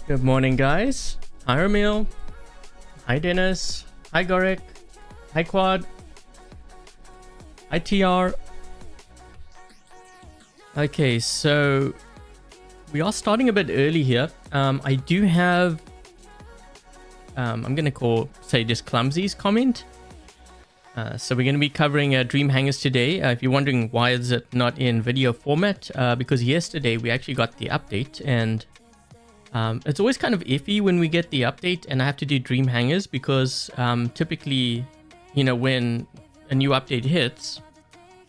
Good morning, guys. Hi, Ramil. Hi, Dennis. Hi, Gorek. Hi, Quad. Hi, TR. Okay, so we are starting a bit early here. I do have, I'm going to say just Clumzee's comment. So we're going to be covering Dream Hangars today. If you're wondering why is it not in video format, because yesterday we actually got the update, and it's always kind of iffy when we get the update and I have to do Dream Hangars because typically, you know, when a new update hits,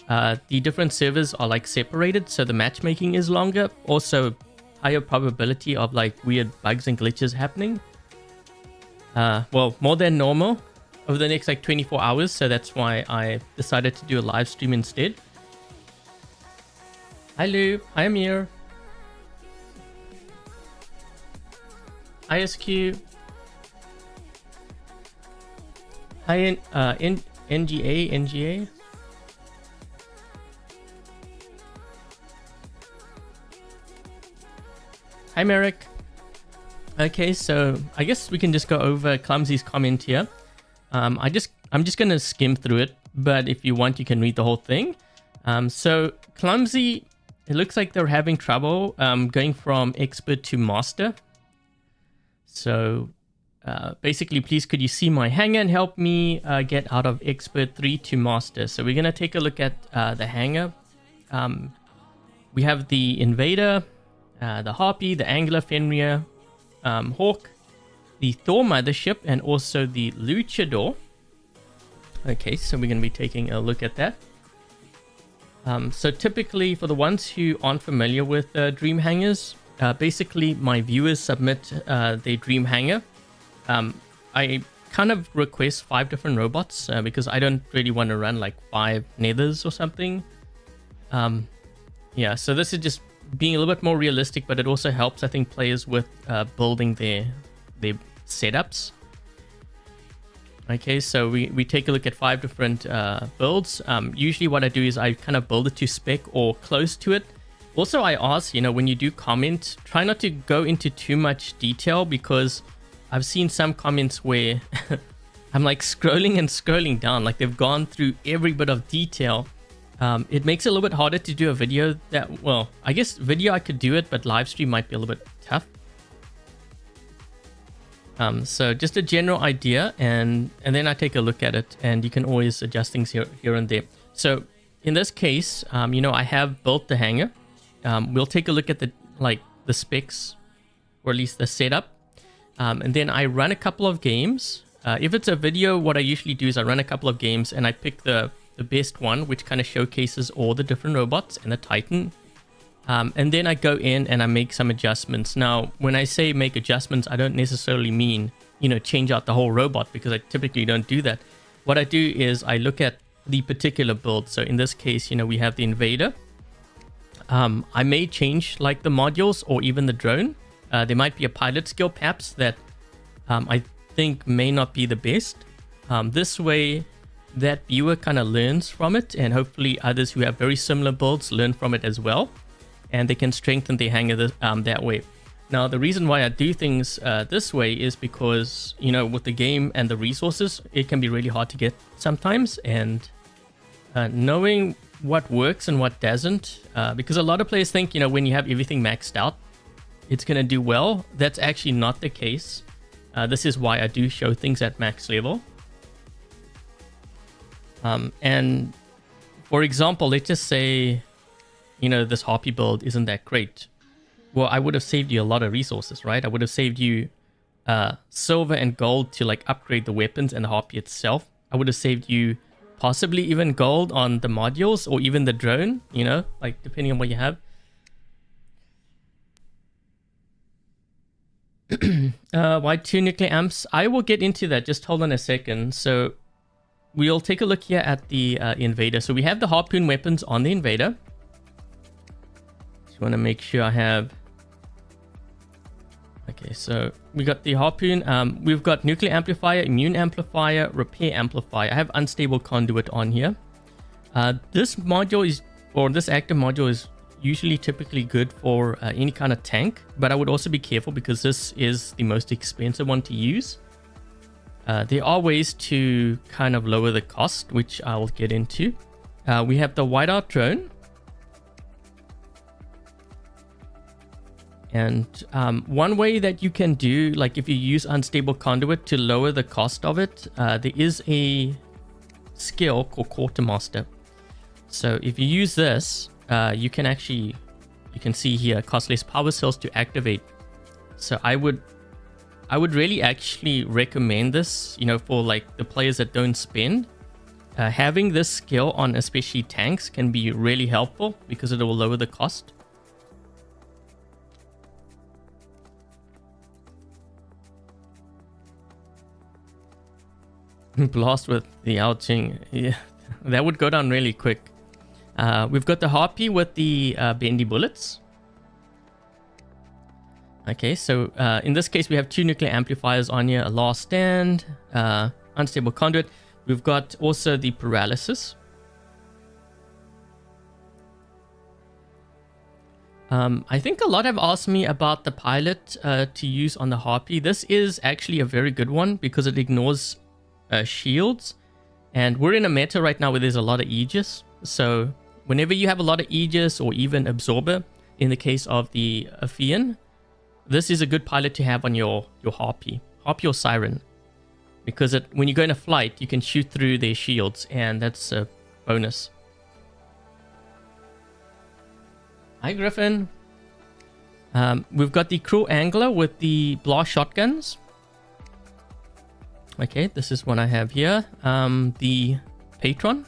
the different servers are like separated, so the matchmaking is longer. Also, higher probability of like weird bugs and glitches happening. Well, more than normal over the next like 24 hours, so that's why I decided to do a live stream instead. Hi Lou, hi Amir. Hi SQ. Hi NGA. Hi Merrick. Okay, so I guess we can just go over Clumzee's comment here. I'm just gonna skim through it, but if you want, you can read the whole thing. So Clumzee, it looks like they're having trouble going from expert to master. So basically, please could you see my hangar and help me get out of expert 3 to master. So we're gonna take a look at the hangar. We have the Invader, the Harpy, the Angler, Fenrir, Hawk, the Thor mothership, and also the Luchador. Okay, so we're going to be taking a look at that. So typically, for the ones who aren't familiar with Dream Hangars, basically my viewers submit their Dream Hangar. I kind of request 5 different robots because I don't really want to run like 5 nethers or something. Yeah, so this is just being a little bit more realistic, but it also helps, I think, players with building their setups. Okay, so we take a look at 5 different builds. Usually what I do is I kind of build it to spec or close to it. Also, I ask, you know, when you do comment, try not to go into too much detail, because I've seen some comments where I'm like scrolling down, like they've gone through every bit of detail. It makes it a little bit harder to do a video that, well, I guess video I could do it, but live stream might be a little bit tough. So just a general idea, and then I take a look at it, and you can always adjust things here and there. So in this case, you know, I have built the hangar. We'll take a look at the specs, or at least the setup, and then I run a couple of games. If it's a video, what I usually do is I run a couple of games and I pick the best one, which kind of showcases all the different robots and the Titan. And then I go in and I make some adjustments. Now, when I say make adjustments, I don't necessarily mean, you know, change out the whole robot, because I typically don't do that. What I do is I look at the particular build. So in this case, you know, we have the Invader. I may change like the modules or even the drone. There might be a pilot skill perhaps that I think may not be the best. This way, that viewer kind of learns from it, and hopefully others who have very similar builds learn from it as well, and they can strengthen their hangar that way. Now, the reason why I do things this way is because, you know, with the game and the resources, it can be really hard to get sometimes, and knowing what works and what doesn't, because a lot of players think, you know, when you have everything maxed out, it's going to do well. That's actually not the case. This is why I do show things at max level. And for example, let's just say, you know, this Harpy build isn't that great. Well, I would have saved you a lot of resources, right? I would have saved you silver and gold to like upgrade the weapons and the Harpy itself. I would have saved you possibly even gold on the modules or even the drone, you know, like depending on what you have. Why 2 nuclear amps? I will get into that. Just hold on a second. So we'll take a look here at the Invader. So we have the harpoon weapons on the Invader. Just want to make sure I have... Okay, so we got the harpoon. We've got nuclear amplifier, immune amplifier, repair amplifier. I have unstable conduit on here. This module is, or this active module is usually typically good for any kind of tank, but I would also be careful because this is the most expensive one to use. There are ways to kind of lower the cost, which I'll get into. We have the whiteout drone. And one way that you can do, like if you use unstable conduit to lower the cost of it, there is a skill called quartermaster. So if you use this, you can see here, cost less power cells to activate. So I would really actually recommend this, you know, for like the players that don't spend. Having this skill on especially tanks can be really helpful because it will lower the cost. Blast with the ouching. Yeah, that would go down really quick. We've got the Harpy with the bendy bullets. Okay, so in this case, we have 2 nuclear amplifiers on here, a last stand, unstable conduit. We've got also the paralysis. I think a lot have asked me about the pilot to use on the Harpy. This is actually a very good one because it ignores shields. And we're in a meta right now where there's a lot of Aegis. So whenever you have a lot of Aegis or even Absorber, in the case of the Aphian, this is a good pilot to have on your Harpy or Siren. Because when you go in a flight, you can shoot through their shields, and that's a bonus. Hi, Griffin. We've got the Cruel Angler with the blast shotguns. Okay, this is what I have here. The Patron.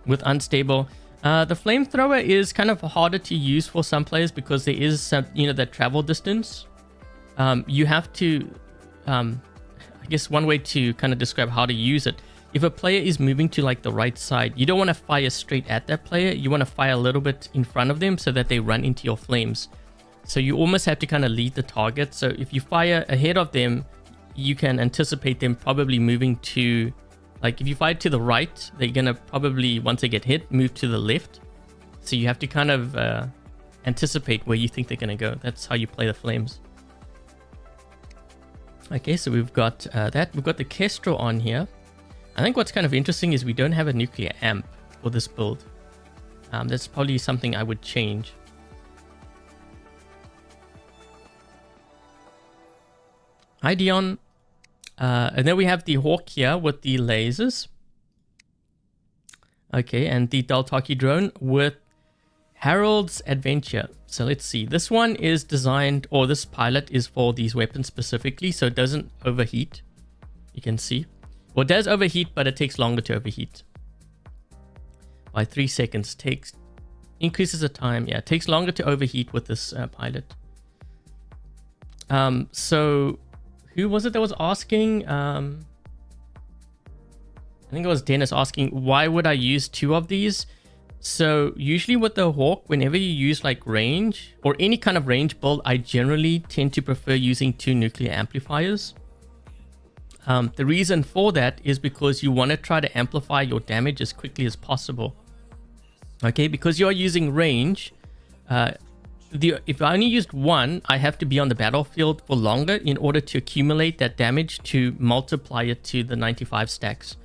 With unstable. The flamethrower is kind of harder to use for some players because there is some, you know, that travel distance. You have to, I guess one way to kind of describe how to use it. If a player is moving to like the right side, you don't want to fire straight at that player. You want to fire a little bit in front of them so that they run into your flames. So you almost have to kind of lead the target. So if you fire ahead of them, you can anticipate them probably moving to, like if you fire to the right, they're going to probably, once they get hit, move to the left. So you have to kind of anticipate where you think they're going to go. That's how you play the flames. Okay, so we've got that. We've got the Kestrel on here. I think what's kind of interesting is we don't have a nuclear amp for this build. That's probably something I would change. Hi, Dion. And then we have the Hawk here with the lasers. Okay, and the Daltaki drone with Harold's Adventure. So let's see. This one is designed, or this pilot is for these weapons specifically, so it doesn't overheat. You can see. Well, it does overheat, but it takes longer to overheat. By 3 seconds. Increases the time. Yeah, it takes longer to overheat with this pilot. So who was it that was asking? I think it was Dennis asking, why would I use 2 of these? So usually with the Hawk, whenever you use like range or any kind of range build, I generally tend to prefer using 2 nuclear amplifiers. The reason for that is because you want to try to amplify your damage as quickly as possible. Okay, because you're using range, if I only used 1, I have to be on the battlefield for longer in order to accumulate that damage to multiply it to the 95 stacks.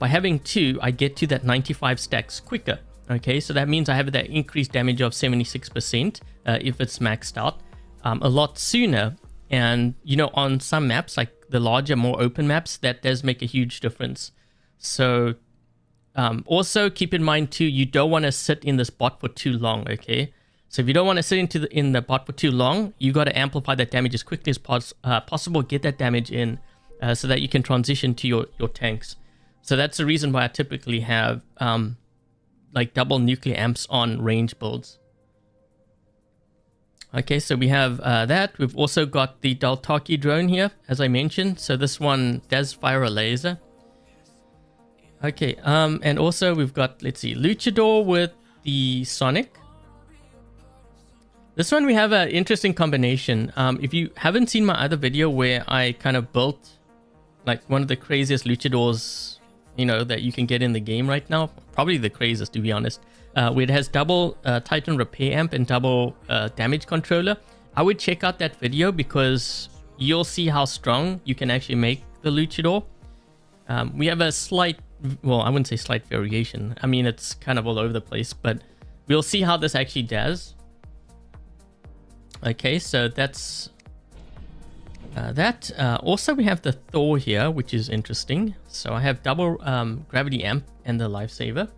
By having 2, I get to that 95 stacks quicker. Okay, so that means I have that increased damage of 76% if it's maxed out a lot sooner. And, you know, on some maps, like the larger, more open maps, that does make a huge difference. So also keep in mind too, you don't want to sit in this bot for too long, okay? So if you don't want to sit in the bot for too long, you got to amplify that damage as quickly as possible, get that damage in so that you can transition to your tanks. So that's the reason why I typically have like double nuclear amps on range builds. Okay, so we have that. We've also got the Daltaki drone here, as I mentioned. So this one does fire a laser. Okay, and also we've got, let's see, Luchador with the Sonic. This one we have an interesting combination. If you haven't seen my other video where I kind of built like one of the craziest luchadors, you know, that you can get in the game right now. Probably the craziest, to be honest. Where it has double Titan repair amp and double damage controller. I would check out that video because you'll see how strong you can actually make the luchador. We have a slight, well, I wouldn't say slight variation. I mean, it's kind of all over the place, but we'll see how this actually does. Okay, so that's that. Also, we have the Thor here, which is interesting. So I have double gravity amp and the lifesaver.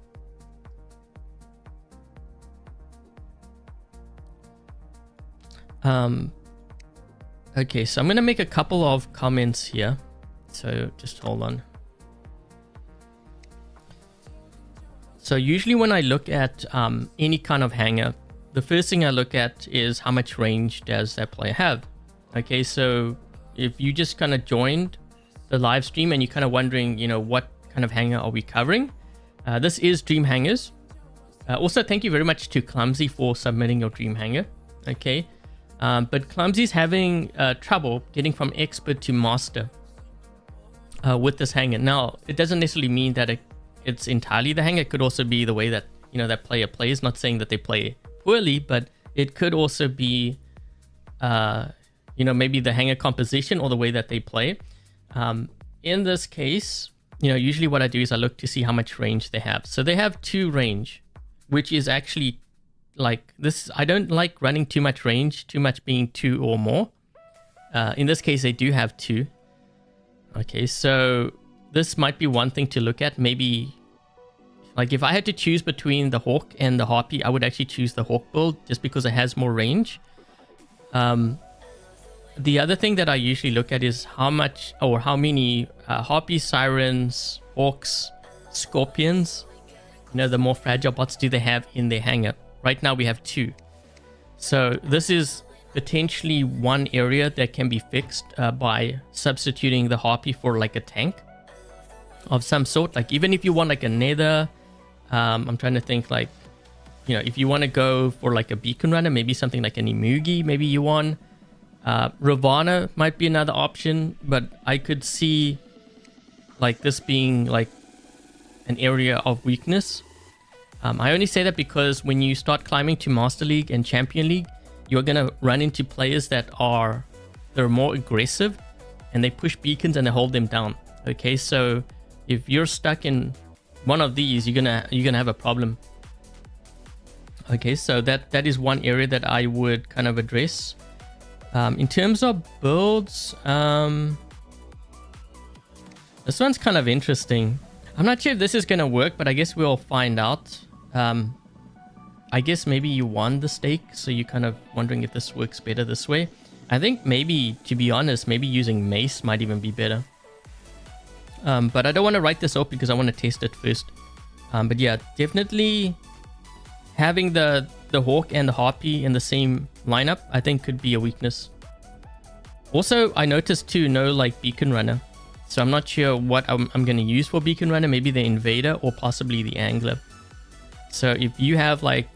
Okay, so I'm going to make a couple of comments here. So just hold on. So usually when I look at any kind of hanger, the first thing I look at is how much range does that player have. Okay, so if you just kind of joined the live stream and you're kind of wondering, you know, what kind of hanger are we covering? This is Dream Hangars. Also, thank you very much to Clumzee for submitting your Dream Hanger. Okay, but Clumzee's having trouble getting from expert to master with this hanger. Now, it doesn't necessarily mean that it's entirely the hanger. It could also be the way that, you know, that player plays. Not saying that they play poorly, but it could also be, you know, maybe the hanger composition or the way that they play. In this case, you know, usually what I do is I look to see how much range they have. So they have 2 range, which is actually like this. I don't like running too much range, too much being 2 or more. In this case, they do have 2. Okay, so this might be one thing to look at. Maybe like if I had to choose between the Hawk and the Harpy, I would actually choose the Hawk build just because it has more range. The other thing that I usually look at is how much or how many Harpy, Sirens, Hawks, Scorpions, you know, the more fragile bots do they have in their hanger. Right now we have 2. So this is potentially one area that can be fixed by substituting the Harpy for like a tank of some sort. Like even if you want like a nether, I'm trying to think, like, you know, if you want to go for like a beacon runner, maybe something like an Imugi, maybe you want. Ravana might be another option, but I could see like this being like an area of weakness. I only say that because when you start climbing to Master League and Champion League, you're gonna run into players they're more aggressive and they push beacons and they hold them down. Okay, so if you're stuck in one of these, you're gonna have a problem. Okay, so that is one area that I would kind of address. In terms of builds, this one's kind of interesting. I'm not sure if this is gonna work, but I guess we'll find out. I guess maybe you won the stake, so you're kind of wondering if this works better this way. I think maybe, to be honest, maybe using mace might even be better. But I don't want to write this up because I want to test it first. But yeah, definitely having the Hawk and the Harpy in the same lineup, I think could be a weakness. Also, I noticed too, no like Beacon Runner. So I'm not sure what I'm going to use for Beacon Runner. Maybe the Invader or possibly the Angler. So if you have like,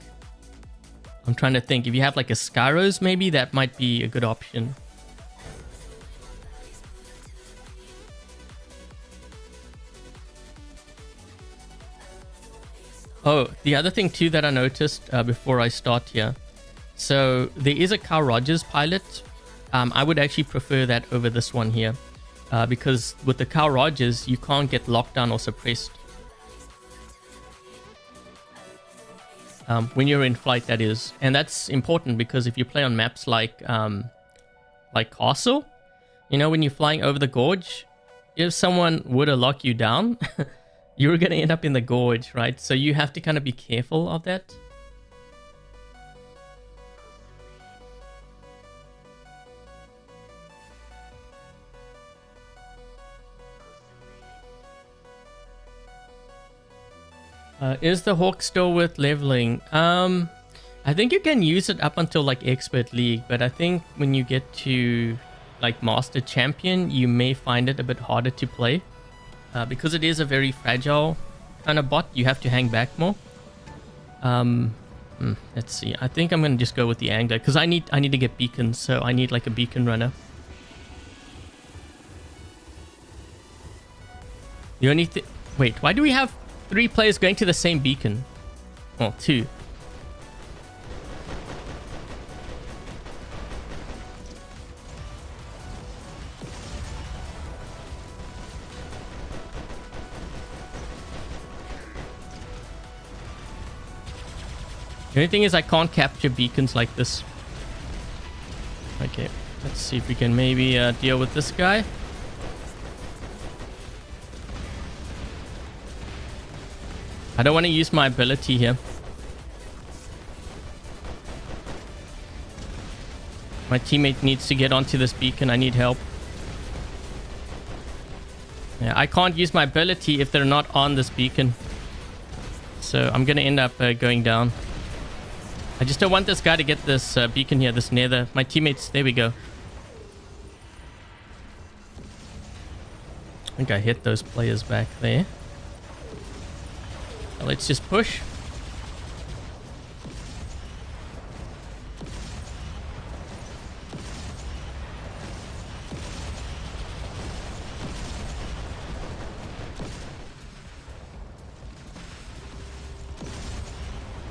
I'm trying to think, if you have like a Skyros, maybe that might be a good option. Oh, the other thing too that I noticed before I start here. So there is a Carl Rogers pilot. I would actually prefer that over this one here. Because with the Carl Rogers, you can't get locked down or suppressed. When you're in flight, that is. And that's important because if you play on maps like Castle, you know, when you're flying over the gorge, if someone were to lock you down, you're going to end up in the gorge, right? So you have to kind of be careful of that. Is the Hawk still worth leveling? I think you can use it up until like Expert League, but I think when you get to like Master Champion, you may find it a bit harder to play. Because it is a very fragile kind of bot, you have to hang back more. Let's see. I think I'm gonna just go with the Angler because I need to get beacons, so I need like a beacon runner. The only thing... Wait, why do we have 3 players going to the same beacon? Well, 2. The only thing is I can't capture beacons like this. Okay, let's see if we can maybe deal with this guy. I don't want to use my ability here. My teammate needs to get onto this beacon. I need help. Yeah, I can't use my ability if they're not on this beacon. So I'm going to end up going down. I just don't want this guy to get this beacon here, this nether. My teammates, there we go. I think I hit those players back there. Let's just push.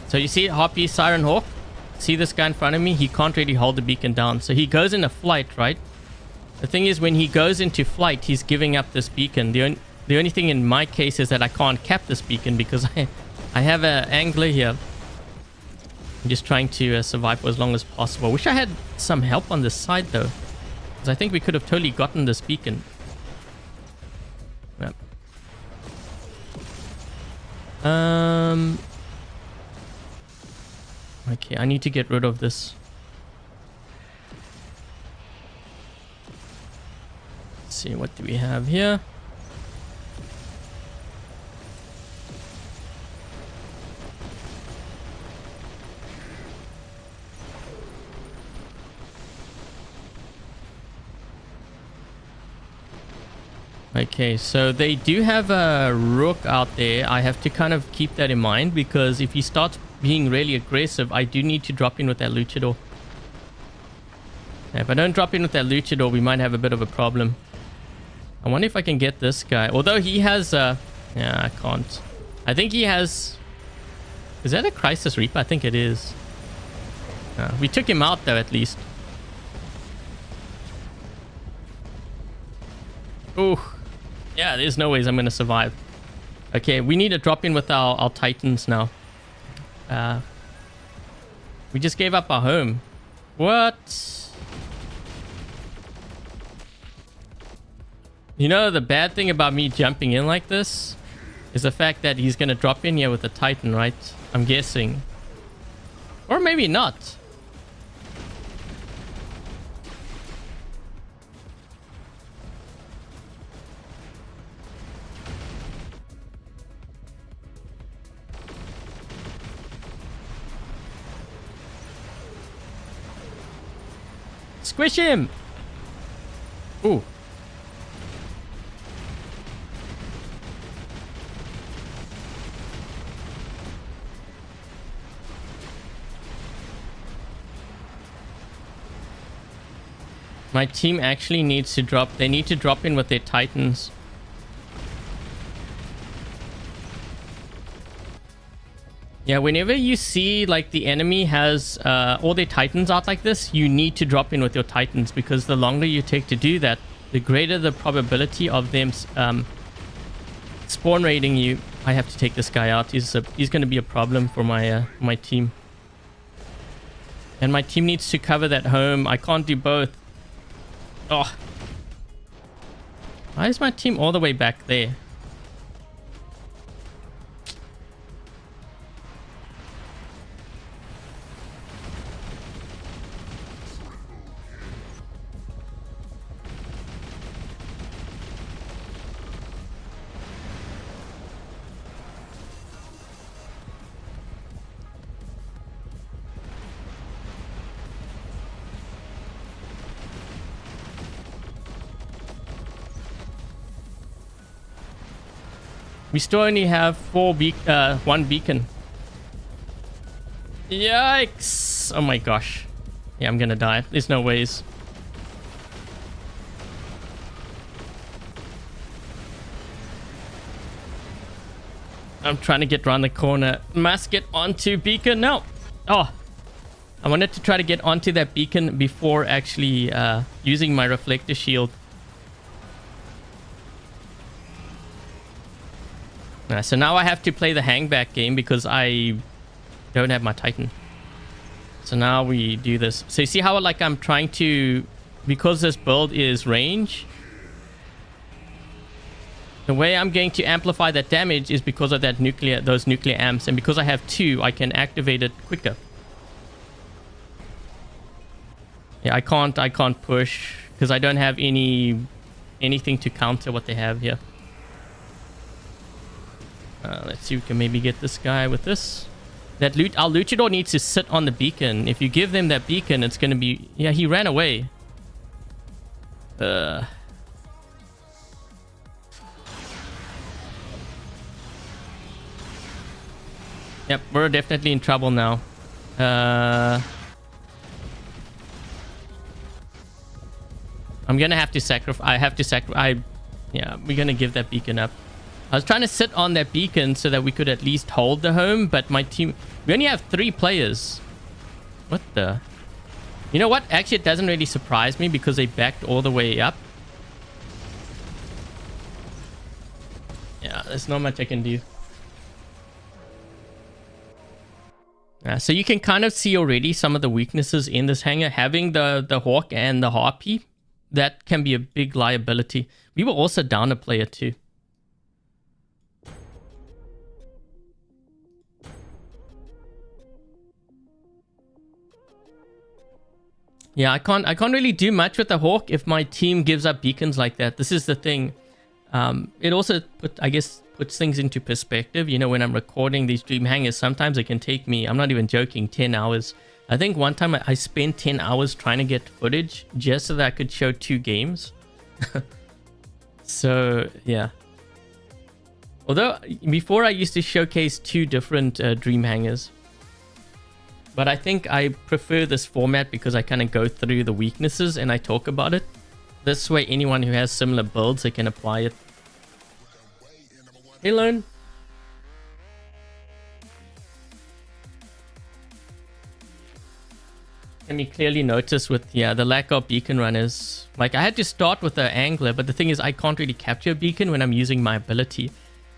So you see Harpy, Siren Hawk? See this guy in front of me? He can't really hold the beacon down. So he goes into flight, right? The thing is, when he goes into flight, he's giving up this beacon. The only thing in my case is that I can't cap this beacon because I have an angler here. I'm just trying to survive for as long as possible. Wish I had some help on this side though, because I think we could have totally gotten this beacon. Yep. Okay, I need to get rid of this. Let's see, what do we have here? Okay, so they do have a rook out there. I have to kind of keep that in mind because if he starts being really aggressive, I do need to drop in with that Luchador. If I don't drop in with that Luchador, we might have a bit of a problem. I wonder if I can get this guy. Although he has... yeah, I can't. I think he has... Is that a Crisis Reaper? I think it is. We took him out though, at least. Oh, yeah, there's no ways I'm going to survive. Okay, we need to drop in with our Titans now. We just gave up our home. What? You know, the bad thing about me jumping in like this is the fact that he's going to drop in here with a Titan, right? I'm guessing. Or maybe not. Squish him! Ooh. My team actually needs to drop... They need to drop in with their Titans. Yeah, whenever you see like the enemy has all their Titans out like this, you need to drop in with your Titans because the longer you take to do that, the greater the probability of them spawn raiding you. I have to take this guy out. He's going to be a problem for my team. And my team needs to cover that home. I can't do both. Oh. Why is my team all the way back there? We still only have one beacon. Yikes! Oh my gosh. Yeah, I'm gonna die. There's no ways. I'm trying to get around the corner. Must get onto beacon. No. Oh. I wanted to try to get onto that beacon before actually using my reflector shield. So now I have to play the hangback game because I don't have my Titan. So now we do this. So you see how like I'm trying to, because this build is range, the way I'm going to amplify that damage is because of that those nuclear amps, and because I have 2, I can activate it quicker. Yeah, I can't push because I don't have anything to counter what they have here. Let's see if we can maybe get this guy with this. Our Luchador needs to sit on the beacon. If you give them that beacon, it's going to be... Yeah, he ran away. Yep, we're definitely in trouble now. I'm going to have to sacrifice... Yeah, we're going to give that beacon up. I was trying to sit on that beacon so that we could at least hold the home, but my team... We only have 3 players. What the... You know what? Actually, it doesn't really surprise me because they backed all the way up. Yeah, there's not much I can do. So you can kind of see already some of the weaknesses in this hangar. Having the Hawk and the Harpy, that can be a big liability. We were also down a player too. Yeah, I can't really do much with the Hawk if my team gives up beacons like that. This is the thing. It also puts things into perspective. You know, when I'm recording these Dream Hangars, sometimes it can take me, I'm not even joking, 10 hours. I think one time I spent 10 hours trying to get footage just so that I could show 2 games. So, yeah. Although, before I used to showcase 2 different Dream Hangars. But I think I prefer this format because I kind of go through the weaknesses and I talk about it. This way, anyone who has similar builds, they can apply it. Hey, Learn. Can be clearly noticed with the lack of beacon runners. Like, I had to start with the angler, but the thing is I can't really capture a beacon when I'm using my ability.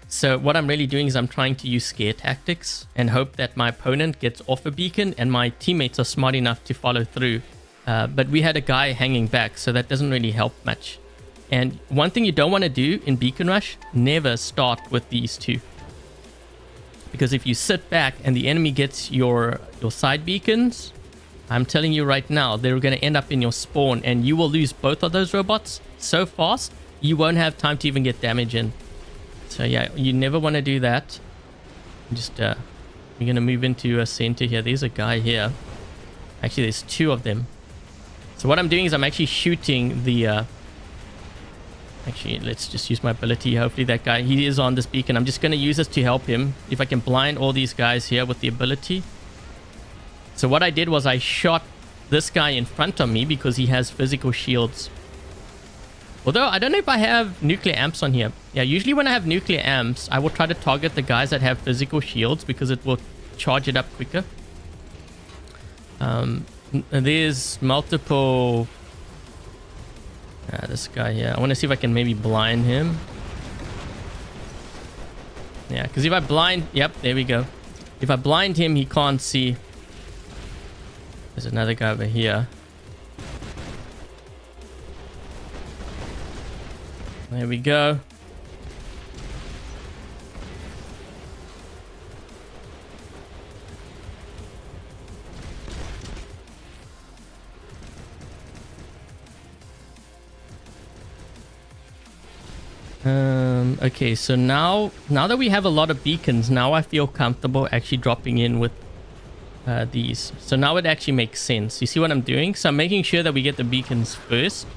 So what I'm really doing is I'm trying to use scare tactics and hope that my opponent gets off a beacon and my teammates are smart enough to follow through. But we had a guy hanging back, so that doesn't really help much. And one thing you don't want to do in Beacon Rush, never start with these 2. Because if you sit back and the enemy gets your side beacons, I'm telling you right now, they're going to end up in your spawn and you will lose both of those robots so fast, you won't have time to even get damage in. So yeah, you never want to do that. Just, we're going to move into a center here. There's a guy here. Actually, there's 2 of them. So what I'm doing is I'm actually shooting the... Actually, let's just use my ability. Hopefully that guy, he is on this beacon. I'm just going to use this to help him. If I can blind all these guys here with the ability. So what I did was I shot this guy in front of me because he has physical shields. Although, I don't know if I have nuclear amps on here. Yeah, usually when I have nuclear amps, I will try to target the guys that have physical shields because it will charge it up quicker. There's multiple... this guy here. I want to see if I can maybe blind him. Yeah, because if I blind... Yep, there we go. If I blind him, he can't see. There's another guy over here. There we go. Okay, so now that we have a lot of beacons, now I feel comfortable actually dropping in with these. So now it actually makes sense. You see what I'm doing? So I'm making sure that we get the beacons first.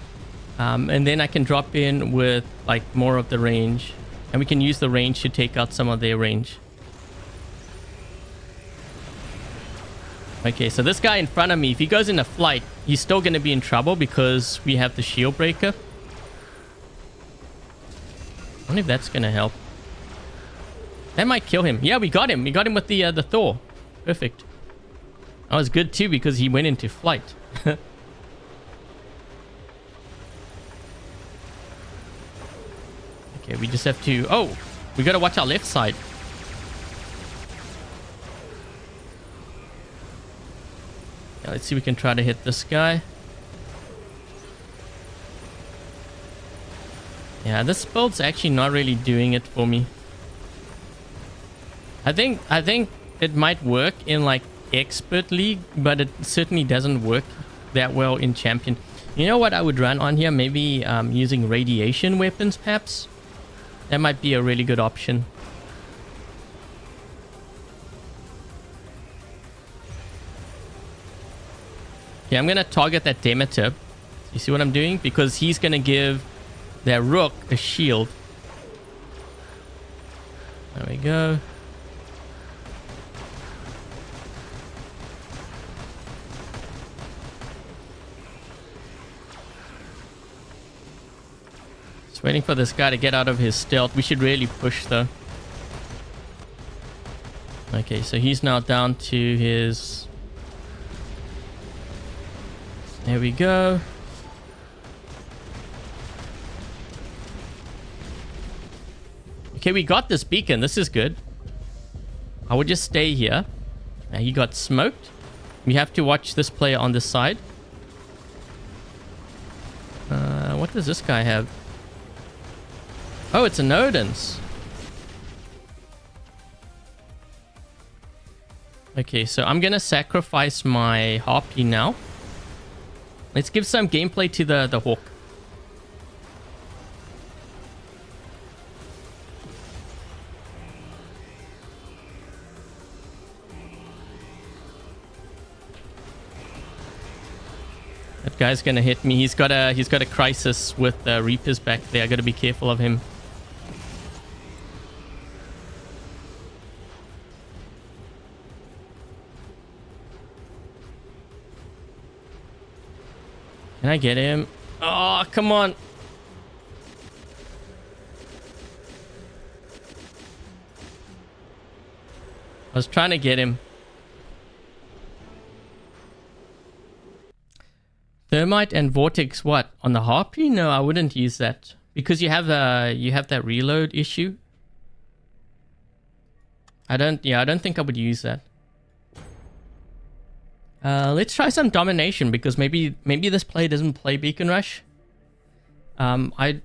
And then I can drop in with like more of the range. And we can use the range to take out some of their range. Okay, so this guy in front of me, if he goes into flight, he's still going to be in trouble because we have the shield breaker. I wonder if that's going to help. That might kill him. Yeah, we got him. We got him with the Thor. Perfect. That was good too because he went into flight. Okay, we just have to... Oh, we got to watch our left side. Yeah, let's see if we can try to hit this guy. Yeah, this build's actually not really doing it for me. I think it might work in like Expert League, but it certainly doesn't work that well in Champion. You know what I would run on here? Maybe using radiation weapons, perhaps? That might be a really good option. Okay, I'm going to target that Demeter. You see what I'm doing? Because he's going to give that Rook a shield. There we go. Just waiting for this guy to get out of his stealth. We should really push though. Okay, so he's now down to his... There we go. Okay, we got this beacon. This is good. I would just stay here. He got smoked. We have to watch this player on this side. What does this guy have? Oh, it's an Odin's. Okay, so I'm gonna sacrifice my Harpy now. Let's give some gameplay to the Hawk. That guy's gonna hit me. He's got a crisis with Reapers back there. I gotta be careful of him. Can I get him? Oh, come on. I was trying to get him. Thermite and Vortex, what? On the Harpy? No, I wouldn't use that. Because you have that reload issue. I don't think I would use that. Let's try some domination because maybe this player doesn't play Beacon Rush. I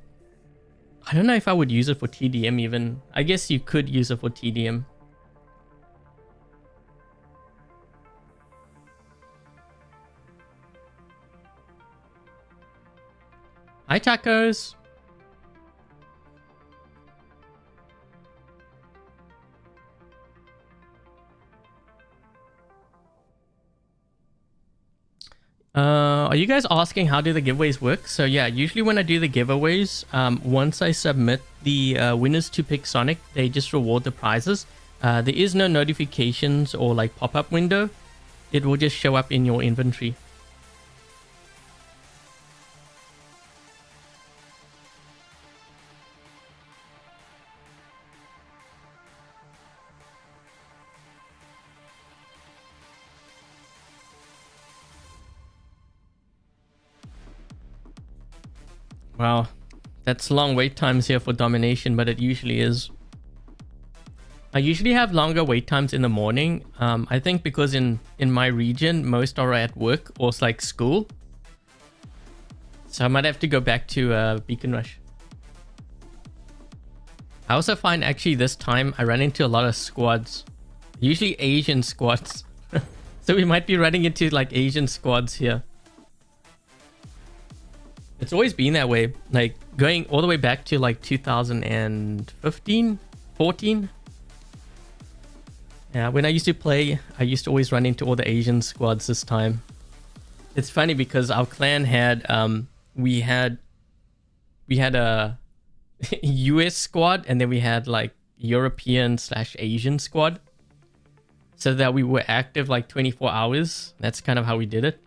don't know if I would use it for TDM even. I guess you could use it for TDM. Hi tacos. Are you guys asking how do the giveaways work? So yeah, usually when I do the giveaways, once I submit the winners to Pixonic, they just reward the prizes. There is no notifications or like pop-up window. It will just show up in your inventory. Wow, that's long wait times here for domination, but it usually is. I usually have longer wait times in the morning. I think because in my region, most are at work or it's like school. So I might have to go back to Beacon Rush. I also find actually this time I run into a lot of squads. Usually Asian squads. So we might be running into like Asian squads here. It's always been that way, like going all the way back to like 2015, 14. Yeah, when I used to play, I used to always run into all the Asian squads this time. It's funny because our clan had, we had a US squad and then we had like European/Asian squad. So that we were active like 24 hours. That's kind of how we did it.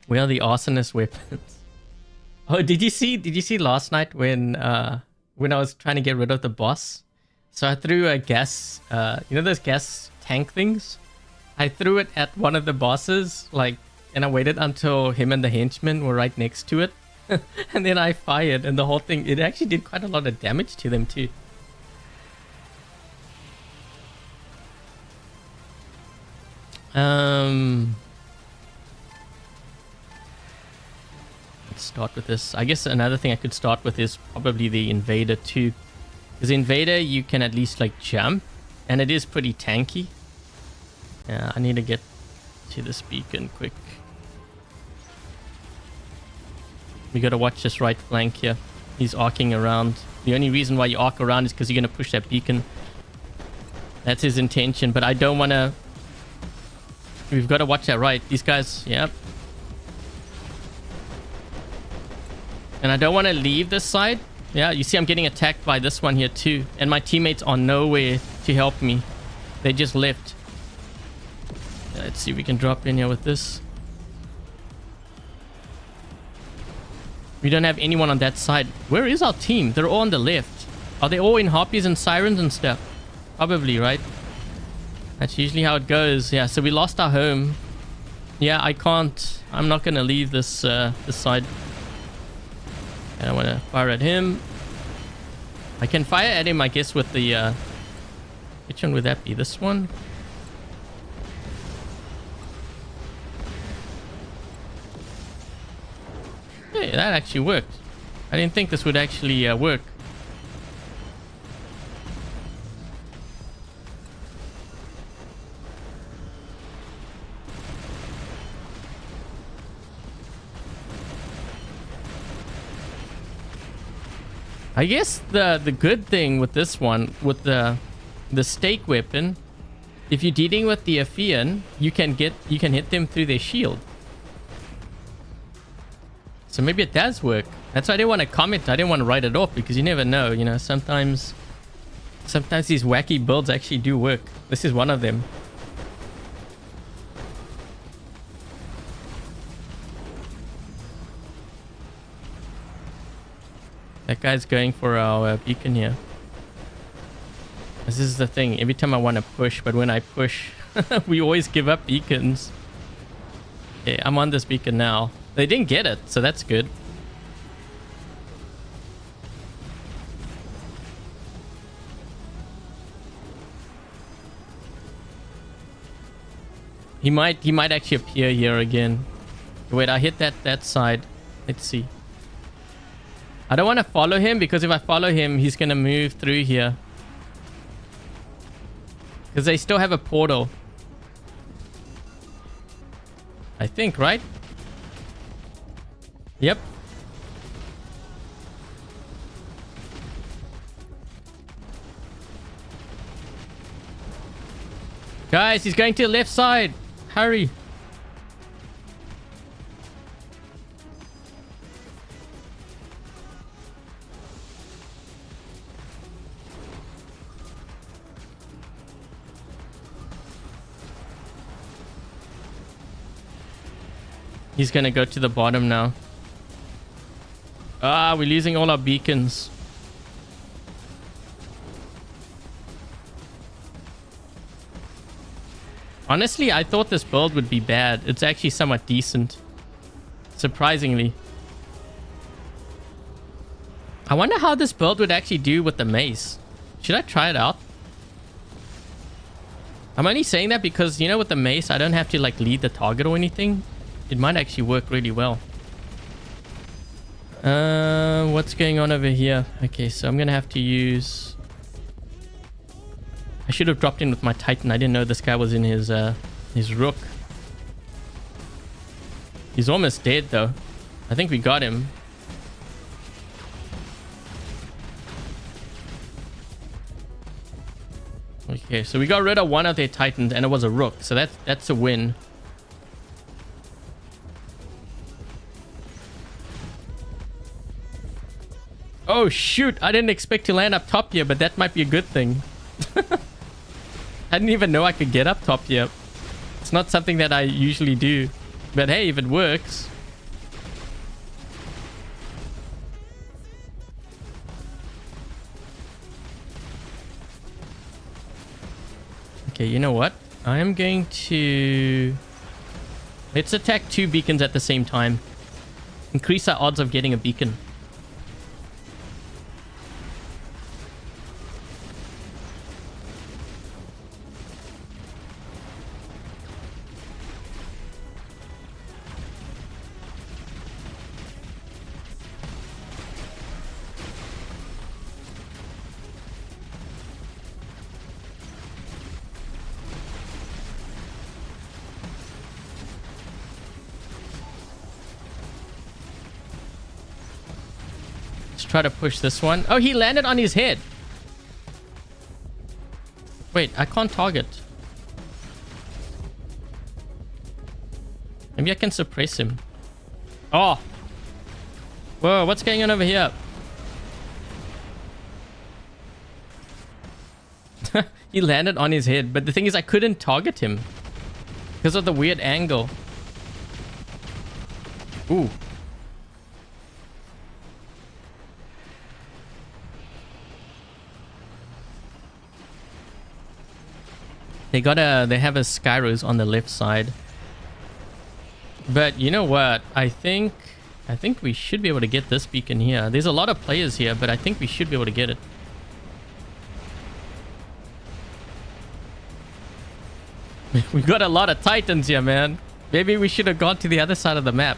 Where are the arsonist weapons? Oh, did you see last night when I was trying to get rid of the boss? So I threw a gas, those gas tank things? I threw it at one of the bosses, like, and I waited until him and the henchmen were right next to it. And then I fired, and the whole thing, it actually did quite a lot of damage to them too. Let's start with this. I guess another thing I could start with is probably the Invader too. Because Invader, you can at least like jump, and it is pretty tanky. Yeah, I need to get to this beacon quick. We gotta watch this right flank here. He's arcing around. The only reason why you arc around is because you're gonna push that beacon. That's his intention, but I don't wanna... We've got to watch that right. These guys, yep. And I don't want to leave this side. Yeah, you see I'm getting attacked by this one here too. And my teammates are nowhere to help me. They just left. Let's see if we can drop in here with this. We don't have anyone on that side. Where is our team? They're all on the left. Are they all in Harpies and Sirens and stuff? Probably, right? That's usually how it goes. Yeah, so we lost our home. Yeah, I can't... I'm not going to leave this this side. I don't want to fire at him. I can fire at him, I guess, with the... Which one would that be? This one? Hey, that actually worked. I didn't think this would actually work. I guess the good thing with this one, with the stake weapon, if you're dealing with the Afian, you can hit them through their shield. So maybe it does work. That's why I didn't want to comment. I didn't want to write it off because you never know. You know, sometimes these wacky builds actually do work. This is one of them. That guy's going for our beacon here. This is the thing. Every time I want to push, but when I push, we always give up beacons. Okay, I'm on this beacon now. They didn't get it, so that's good. He might actually appear here again. Wait, I hit that side. Let's see. I don't want to follow him because if I follow him, he's going to move through here. Because they still have a portal. I think, right? Yep. Guys, he's going to the left side. Hurry. He's gonna go to the bottom now. Ah, we're losing all our beacons. Honestly, I thought this build would be bad. It's actually somewhat decent. Surprisingly. I wonder how this build would actually do with the mace. Should I try it out? I'm only saying that because, you know, with the mace, I don't have to like lead the target or anything. It might actually work really well. What's going on over here? Okay, so I'm gonna have to use... I should have dropped in with my Titan. I didn't know this guy was in his Rook. He's almost dead though. I think we got him. Okay, so we got rid of one of their Titans and it was a Rook. So that's a win. Oh shoot, I didn't expect to land up top here, but that might be a good thing. I didn't even know I could get up top here. It's not something that I usually do. But hey, if it works. Okay, you know what? I am going to... Let's attack 2 beacons at the same time. Increase our odds of getting a beacon. Try to push this one. Oh, he landed on his head. Wait, I can't target. Maybe I can suppress him. Oh. Whoa, what's going on over here? He landed on his head, but the thing is I couldn't target him because of the weird angle. Ooh. They have a Skyros on the left side. But you know what? I think we should be able to get this beacon here. There's a lot of players here, but I think we should be able to get it. We got a lot of Titans here, man. Maybe we should have gone to the other side of the map.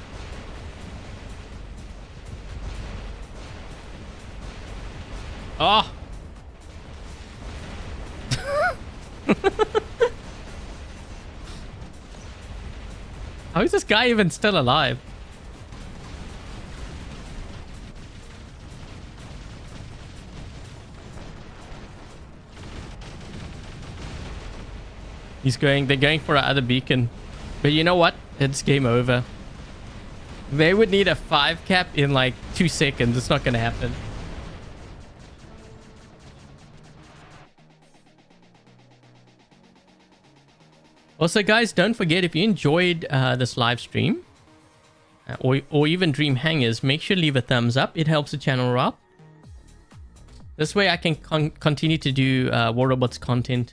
Oh! How is this guy even still alive? They're going for our other beacon. But you know what? It's game over. They would need a 5 cap in like 2 seconds. It's not going to happen. Also, guys, don't forget, if you enjoyed this live stream or even Dream Hangars, make sure to leave a thumbs up. It helps the channel out. This way I can continue to do War Robots content.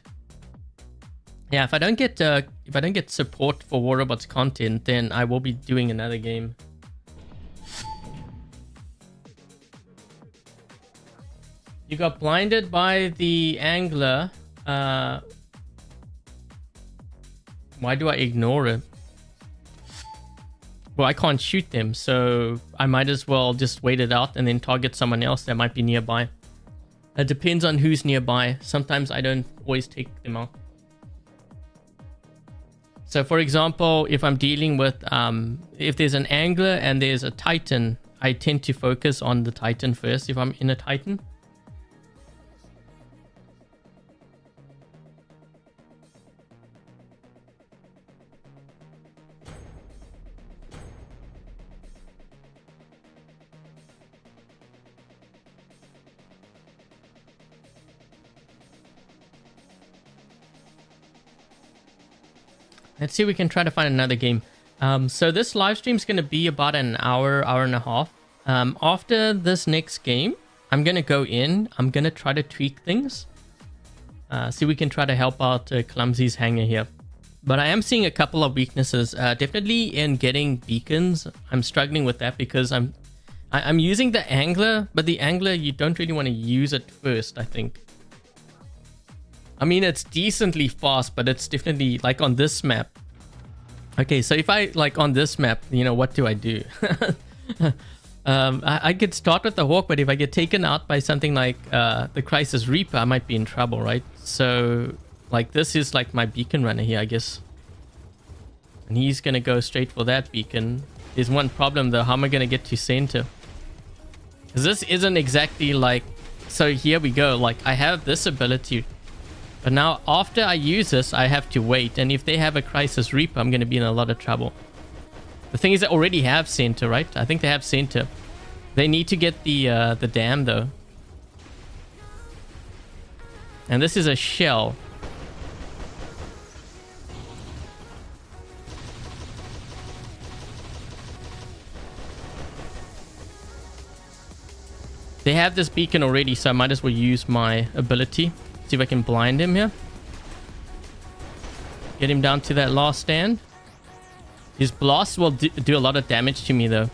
Yeah, if I don't get support for War Robots content, then I will be doing another game. You got blinded by the angler. Why do I ignore it? Well, I can't shoot them, so I might as well just wait it out and then target someone else that might be nearby. It depends on who's nearby. Sometimes I don't always take them out. So for example, if I'm dealing with, if there's an angler and there's a Titan, I tend to focus on the Titan first if I'm in a Titan. Let's see if we can try to find another game. So this live stream is going to be about an hour, hour and a half. After this next game, I'm going to go in. I'm going to try to tweak things. See if we can try to help out Clumzee's hangar here. But I am seeing a couple of weaknesses. Definitely in getting beacons. I'm struggling with that because I'm using the angler. But the angler, you don't really want to use it first, I think. I mean, it's decently fast, but it's definitely like on this map. Okay, so if I like on this map, you know, what do I do? I could start with the Hawk, but if I get taken out by something like the Crisis Reaper, I might be in trouble, right? So like this is like my beacon runner here, I guess. And he's going to go straight for that beacon. There's one problem though. How am I going to get to center? Because this isn't exactly like... So here we go. Like I have this ability. But now, after I use this, I have to wait. And if they have a Crisis Reaper, I'm going to be in a lot of trouble. The thing is, they already have center, right? I think they have center. They need to get the dam, though. And this is a shell. They have this beacon already, so I might as well use my ability. See if I can blind him here. Get him down to that last stand. His blast will do a lot of damage to me though.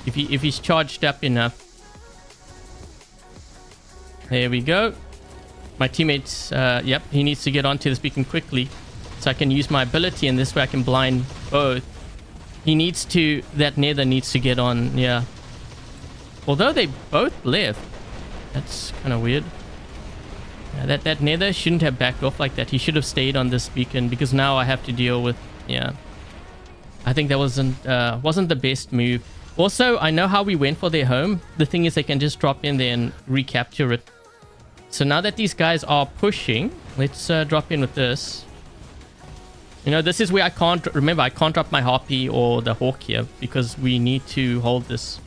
If he's charged up enough. There we go. My teammates, yep, he needs to get onto this beacon quickly. So I can use my ability, and this way I can blind both. He needs to, that nether needs to get on, yeah. Although they both left. That's kind of weird. Yeah, that nether shouldn't have backed off like that. He should have stayed on this beacon, because now I have to deal with, yeah. I think that wasn't the best move. Also, I know how we went for their home. The thing is, they can just drop in there and recapture it. So now that these guys are pushing, let's drop in with this. You know, this is where I can't... Remember, I can't drop my Harpy or the Hawk here, because we need to hold this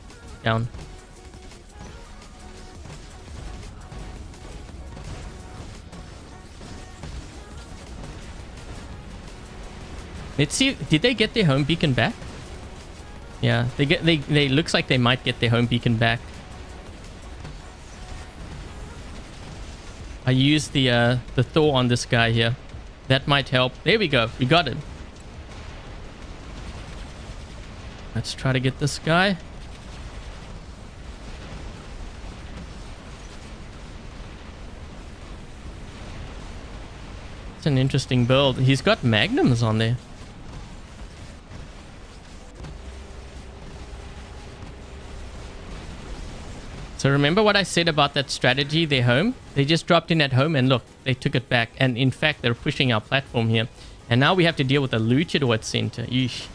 down. Let's see. Did they get their home beacon back? Yeah, they looks like they might get their home beacon back. I used the Thor on this guy here. That might help. There we go. We got him. Let's try to get this guy. It's an interesting build. He's got magnums on there. So remember what I said about that strategy, their home? They just dropped in at home and look, they took it back. And in fact, they're pushing our platform here. And now we have to deal with a Luchador at center. Yeesh.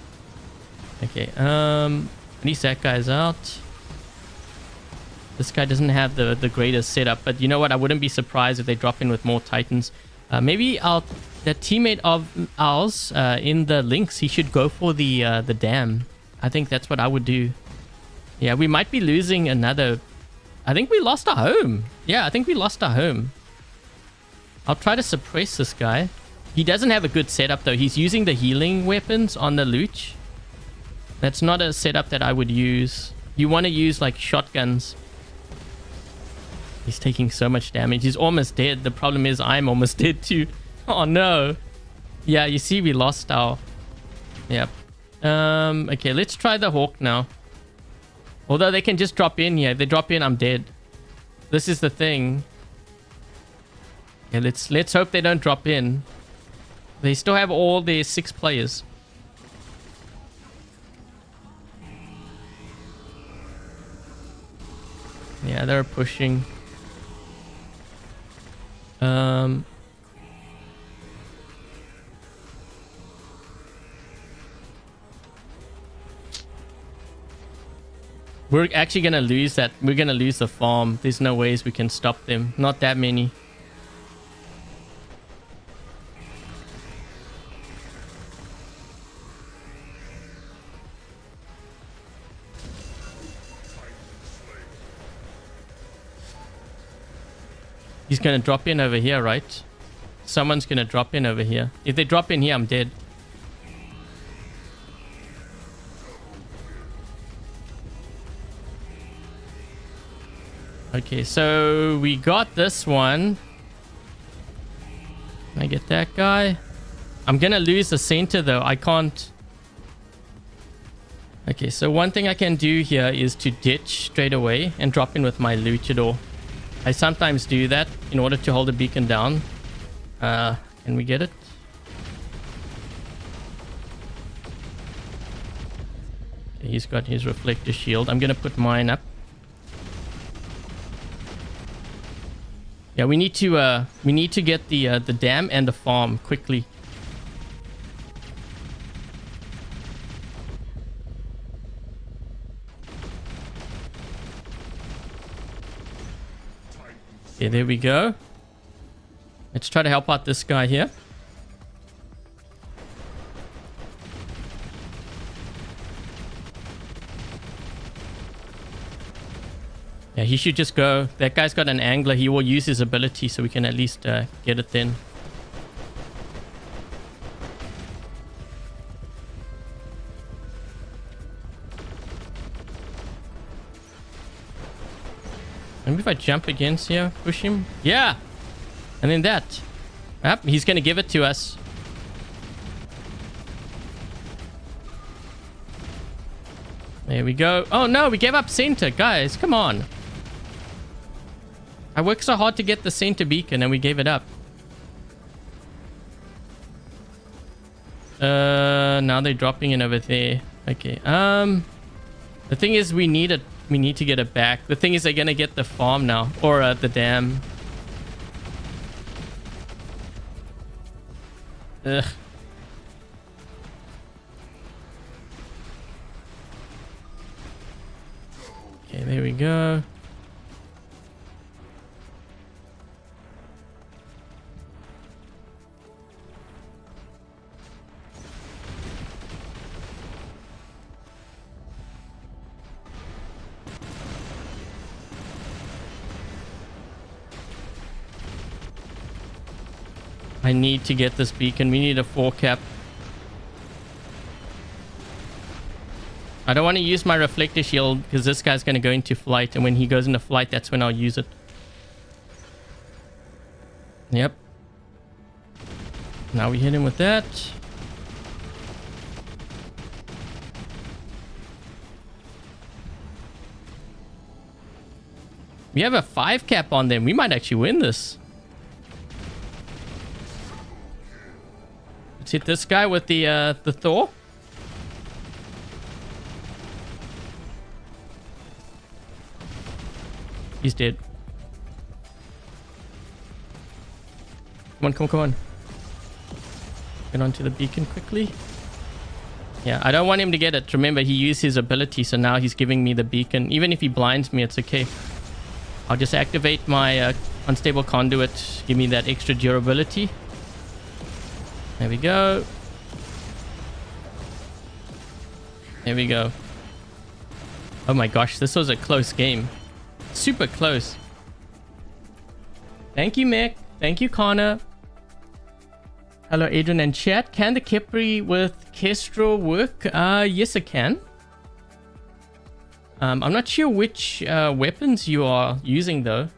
Okay, at least that guy's out. This guy doesn't have the greatest setup. But you know what? I wouldn't be surprised if they drop in with more Titans. Maybe the teammate of ours in the links, he should go for the dam. I think that's what I would do. Yeah, we might be losing another... I think we lost our home. Yeah, I think we lost our home. I'll try to suppress this guy. He doesn't have a good setup though. He's using the healing weapons on the Luch. That's not a setup that I would use. You want to use like shotguns. He's taking so much damage. He's almost dead. The problem is I'm almost dead too. Oh no. Yeah, you see we lost our... Yep. Okay, let's try the Hawk now. Although they can just drop in here. If they drop in, I'm dead. This is the thing. Yeah, let's hope they don't drop in. They still have all their 6 players. Yeah, they're pushing. We're actually going to lose that. We're going to lose the farm. There's no ways we can stop them. Not that many. He's going to drop in over here, right? Someone's going to drop in over here. If they drop in here, I'm dead. Okay, so we got this one. Can I get that guy? I'm going to lose the center, though. I can't... Okay, so one thing I can do here is to ditch straight away and drop in with my Luchador. I sometimes do that in order to hold the beacon down. Can we get it? Okay, he's got his reflector shield. I'm going to put mine up. Yeah, we need to get the dam and the farm quickly. Okay, there we go. Let's try to help out this guy here. Yeah, he should just go. That guy's got an angler. He will use his ability so we can at least get it then. Maybe if I jump against here, push him. Yeah! And then that. Yep, he's going to give it to us. There we go. Oh no, we gave up center. Guys, come on. I worked so hard to get the center beacon and we gave it up. Now they're dropping it over there. Okay. The thing is we need to get it back. The thing is they're gonna get the farm now. Or the dam. Ugh. Okay, there we go. I need to get this beacon. We need a 4 cap. I don't want to use my reflector shield because this guy's going to go into flight, and when he goes into flight, that's when I'll use it. Yep. Now we hit him with that. We have a 5 cap on them. We might actually win this. Let's hit this guy with the Thor. He's dead. Come on, come on, come on. Get onto the beacon quickly. Yeah, I don't want him to get it. Remember, he used his ability, so now he's giving me the beacon. Even if he blinds me, it's okay. I'll just activate my unstable conduit. Give me that extra durability. There we go. There we go. Oh my gosh, this was a close game. Super close. Thank you, Mick. Thank you, Connor. Hello, Adrian and chat. Can the Kepri with Kestrel work? Yes, it can. I'm not sure which weapons you are using, though.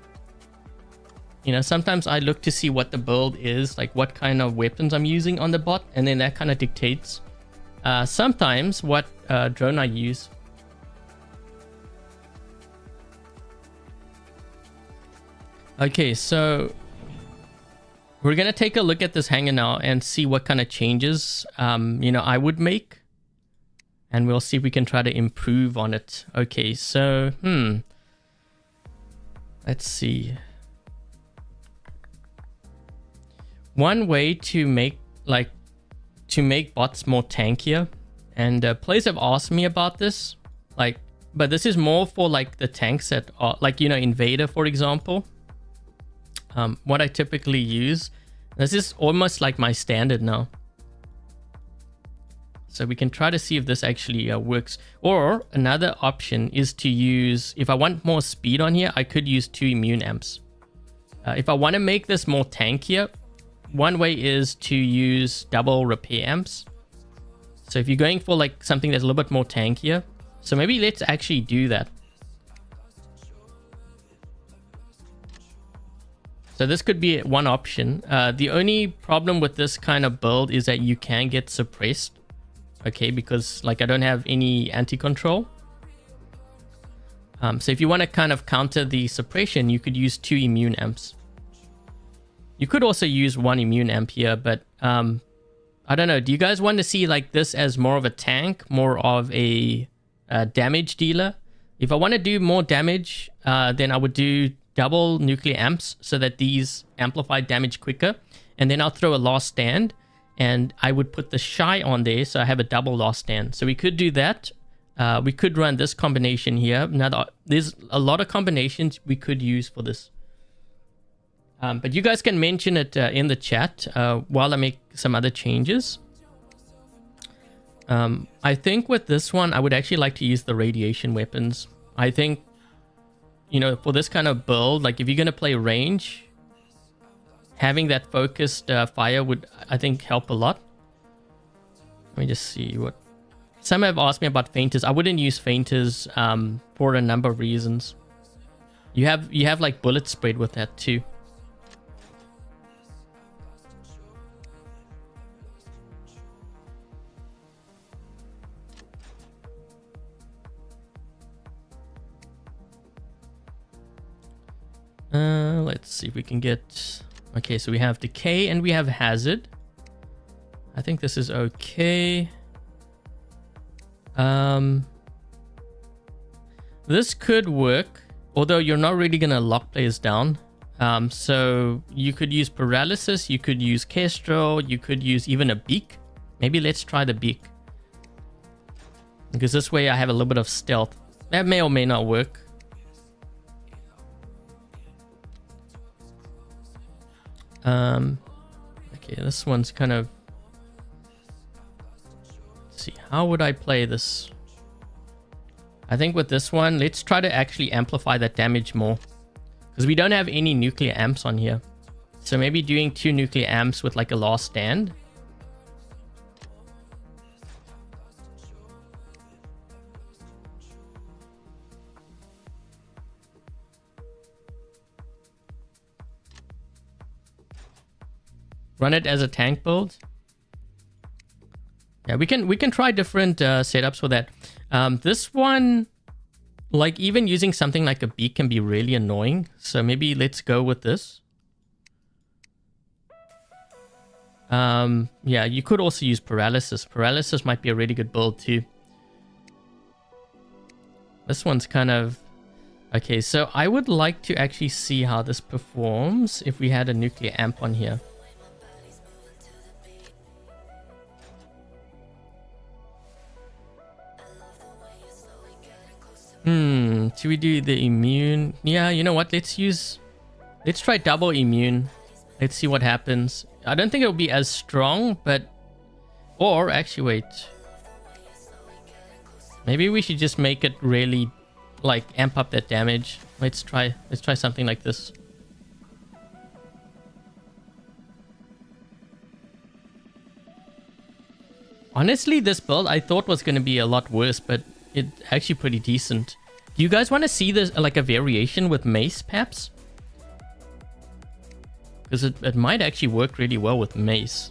You know, sometimes I look to see what the build is, like what kind of weapons I'm using on the bot, and then that kind of dictates sometimes what drone I use. Okay, so we're gonna take a look at this hangar now and see what kind of changes you know, I would make, and we'll see if we can try to improve on it. Okay, so let's see. One way to make bots more tankier, and players have asked me about this, like, but this is more for like the tanks that are like, you know, Invader, for example. What I typically use, this is almost like my standard now. So we can try to see if this actually works. Or another option is to use, if I want more speed on here, I could use 2 immune amps. If I want to make this more tankier, one way is to use double repair amps. So if you're going for like something that's a little bit more tankier, so maybe let's actually do that. So this could be one option. The only problem with this kind of build is that you can get suppressed. Okay, because like I don't have any anti-control. So if you want to kind of counter the suppression, you could use 2 immune amps. You could also use 1 immune amp here, but I don't know. Do you guys want to see like this as more of a tank, more of a damage dealer? If I want to do more damage, then I would do double nuclear amps so that these amplify damage quicker. And then I'll throw a last stand, and I would put the shy on there so I have a double last stand. So we could do that. We could run this combination here. Now, there's a lot of combinations we could use for this. But you guys can mention it in the chat while I make some other changes. I think with this one, I would actually like to use the radiation weapons. I think, you know, for this kind of build, like if you're going to play range, having that focused fire would, I think, help a lot. Let me just see what... Some have asked me about feinters. I wouldn't use feinters for a number of reasons. You have like bullet spread with that too. Let's see if we can get... Okay, so we have Decay and we have Hazard. I think this is okay. This could work, although you're not really going to lock players down. So you could use Paralysis, you could use Kestrel, you could use even a Beak. Maybe let's try the Beak. Because this way I have a little bit of stealth. That may or may not work. Okay, this one's kind of... Let's see, how would I play this? I think with this one, let's try to actually amplify that damage more. Because we don't have any nuclear amps on here. So maybe doing 2 nuclear amps with like a last stand. Run it as a tank build. Yeah, we can try different setups for that. This one, like even using something like a beak can be really annoying. So maybe let's go with this. Yeah, you could also use Paralysis. Paralysis might be a really good build too. This one's kind of... Okay, so I would like to actually see how this performs if we had a nuclear amp on here. Should we do the immune? Yeah, you know what? Let's try double immune. Let's see what happens. I don't think it'll be as strong, but... Or, actually, wait. Maybe we should just make it really, like, amp up that damage. Let's try something like this. Honestly, this build I thought was going to be a lot worse, but it's actually pretty decent. Do you guys want to see this, like a variation with Mace, perhaps? Because it might actually work really well with Mace.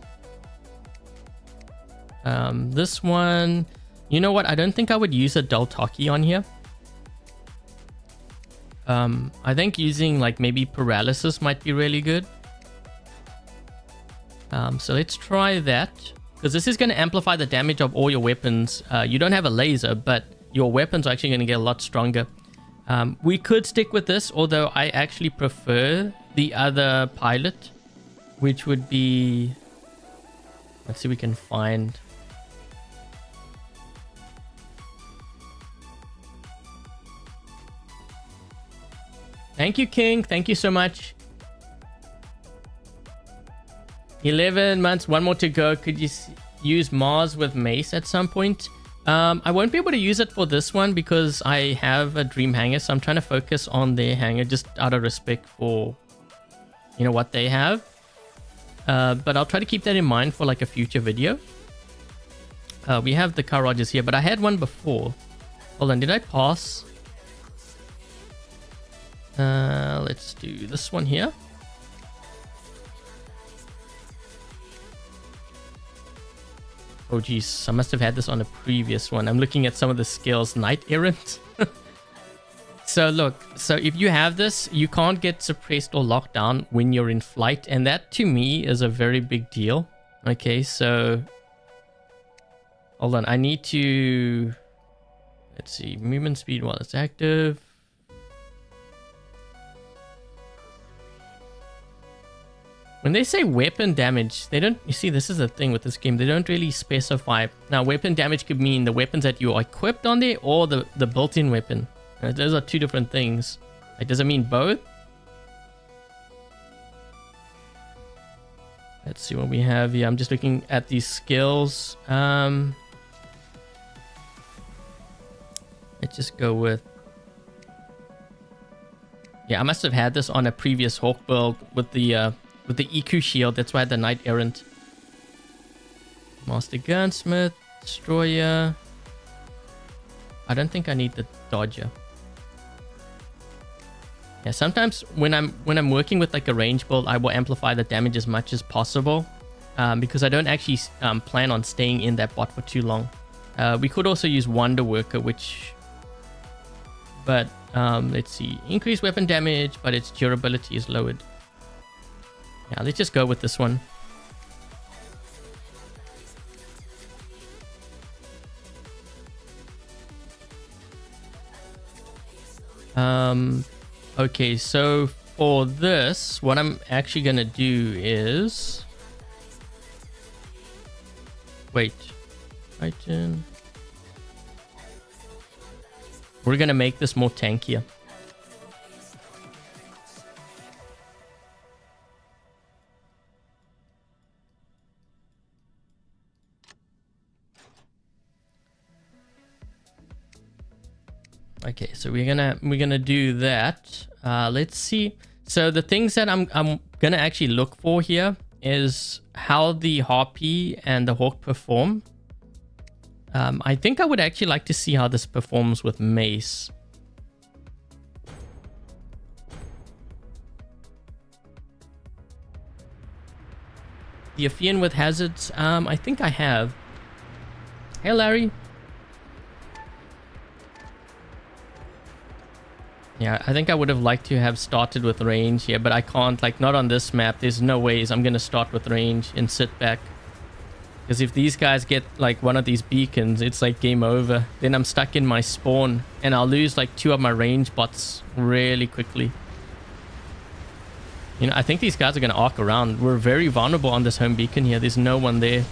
This one... You know what? I don't think I would use a Daltaki on here. I think using like maybe Paralysis might be really good. So let's try that. Because this is going to amplify the damage of all your weapons. You don't have a laser, but your weapons are actually going to get a lot stronger. We could stick with this, although I actually prefer the other pilot, which would be... Let's see if we can find... Thank you, King. Thank you so much. 11 months, one more to go. Could you use Mars with Mace at some point? I won't be able to use it for this one because I have a Dream Hangar, so I'm trying to focus on their hangar just out of respect for, you know, what they have. But I'll try to keep that in mind for like a future video. We have the Car Rogers here, but I had one before. Hold on, did I pass? Let's do this one here. Oh geez, I must have had this on a previous one. I'm looking at some of the skills. Knight Errant. So look, so if you have this, you can't get suppressed or locked down when you're in flight. And that to me is a very big deal. Okay, so... Hold on, I need to... Let's see, movement speed while it's active. When they say weapon damage, they don't... You see, this is the thing with this game. They don't really specify. Now, weapon damage could mean the weapons that you are equipped on there or the built-in weapon. Those are two different things. Like, does it mean both? Let's see what we have here. I'm just looking at these skills. Let's just go with... Yeah, I must have had this on a previous Hawk build with the EQ shield. That's why I had the Knight Errant. Master Gunsmith, Destroyer. I don't think I need the Dodger. Yeah, sometimes when I'm working with like a range build, I will amplify the damage as much as possible, because I don't actually plan on staying in that bot for too long. We could also use Wonder Worker, but Let's see. Increased weapon damage, but its durability is lowered. Yeah, let's just go with this one. Okay, so for this, what I'm actually gonna do is... Wait. Titan. We're gonna make this more tankier. Okay, so we're gonna do that. Let's see. So the things that I'm gonna actually look for here is how the Harpy and the Hawk perform. I think I would actually like to see how this performs with Mace. The Ophion with hazards. I think I have. Hey, Larry. Yeah, I think I would have liked to have started with range here, but I can't. Like, not on this map. There's no ways I'm going to start with range and sit back. Because if these guys get, like, one of these beacons, it's, like, game over. Then I'm stuck in my spawn, and I'll lose, like, 2 of my range bots really quickly. You know, I think these guys are going to arc around. We're very vulnerable on this home beacon here. There's no one there.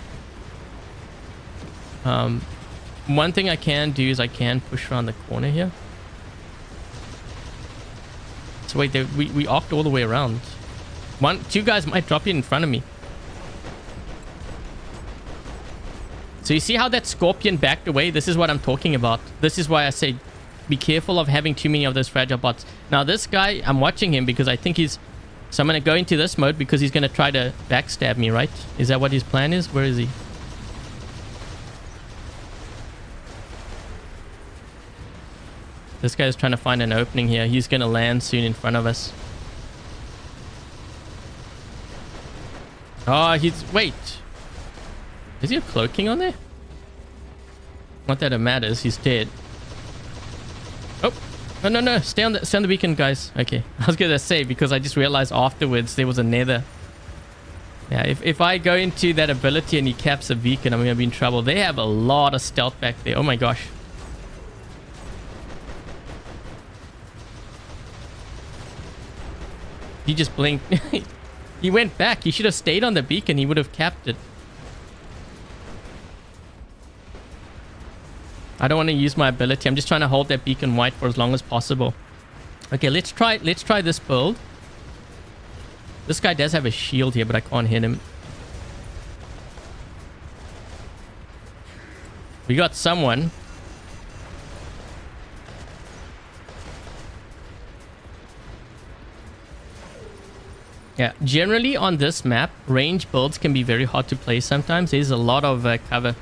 One thing I can do is I can push around the corner here. So wait, we arced all the way around. 2 guys might drop in front of me. So you see how that Scorpion backed away? This is what I'm talking about. This is why I say be careful of having too many of those fragile bots. Now this guy, I'm watching him because I think he's... So I'm going to go into this mode because he's going to try to backstab me, right? Is that what his plan is? Where is he? This guy's trying to find an opening here. He's going to land soon in front of us. Oh, he's... Wait. Is he a cloaking on there? Not that it matters. He's dead. Oh. No. Stay on the beacon, guys. Okay. I was going to say, because I just realized afterwards there was a nether. Yeah, if I go into that ability and he caps a beacon, I'm going to be in trouble. They have a lot of stealth back there. Oh my gosh. He just blinked. He went back. He should have stayed on the beacon. He would have capped it. I don't want to use my ability. I'm just trying to hold that beacon white for as long as possible. Okay, let's try this build. This guy does have a shield here, but I can't hit him. We got someone. Yeah, generally on this map, range builds can be very hard to play sometimes. There's a lot of cover.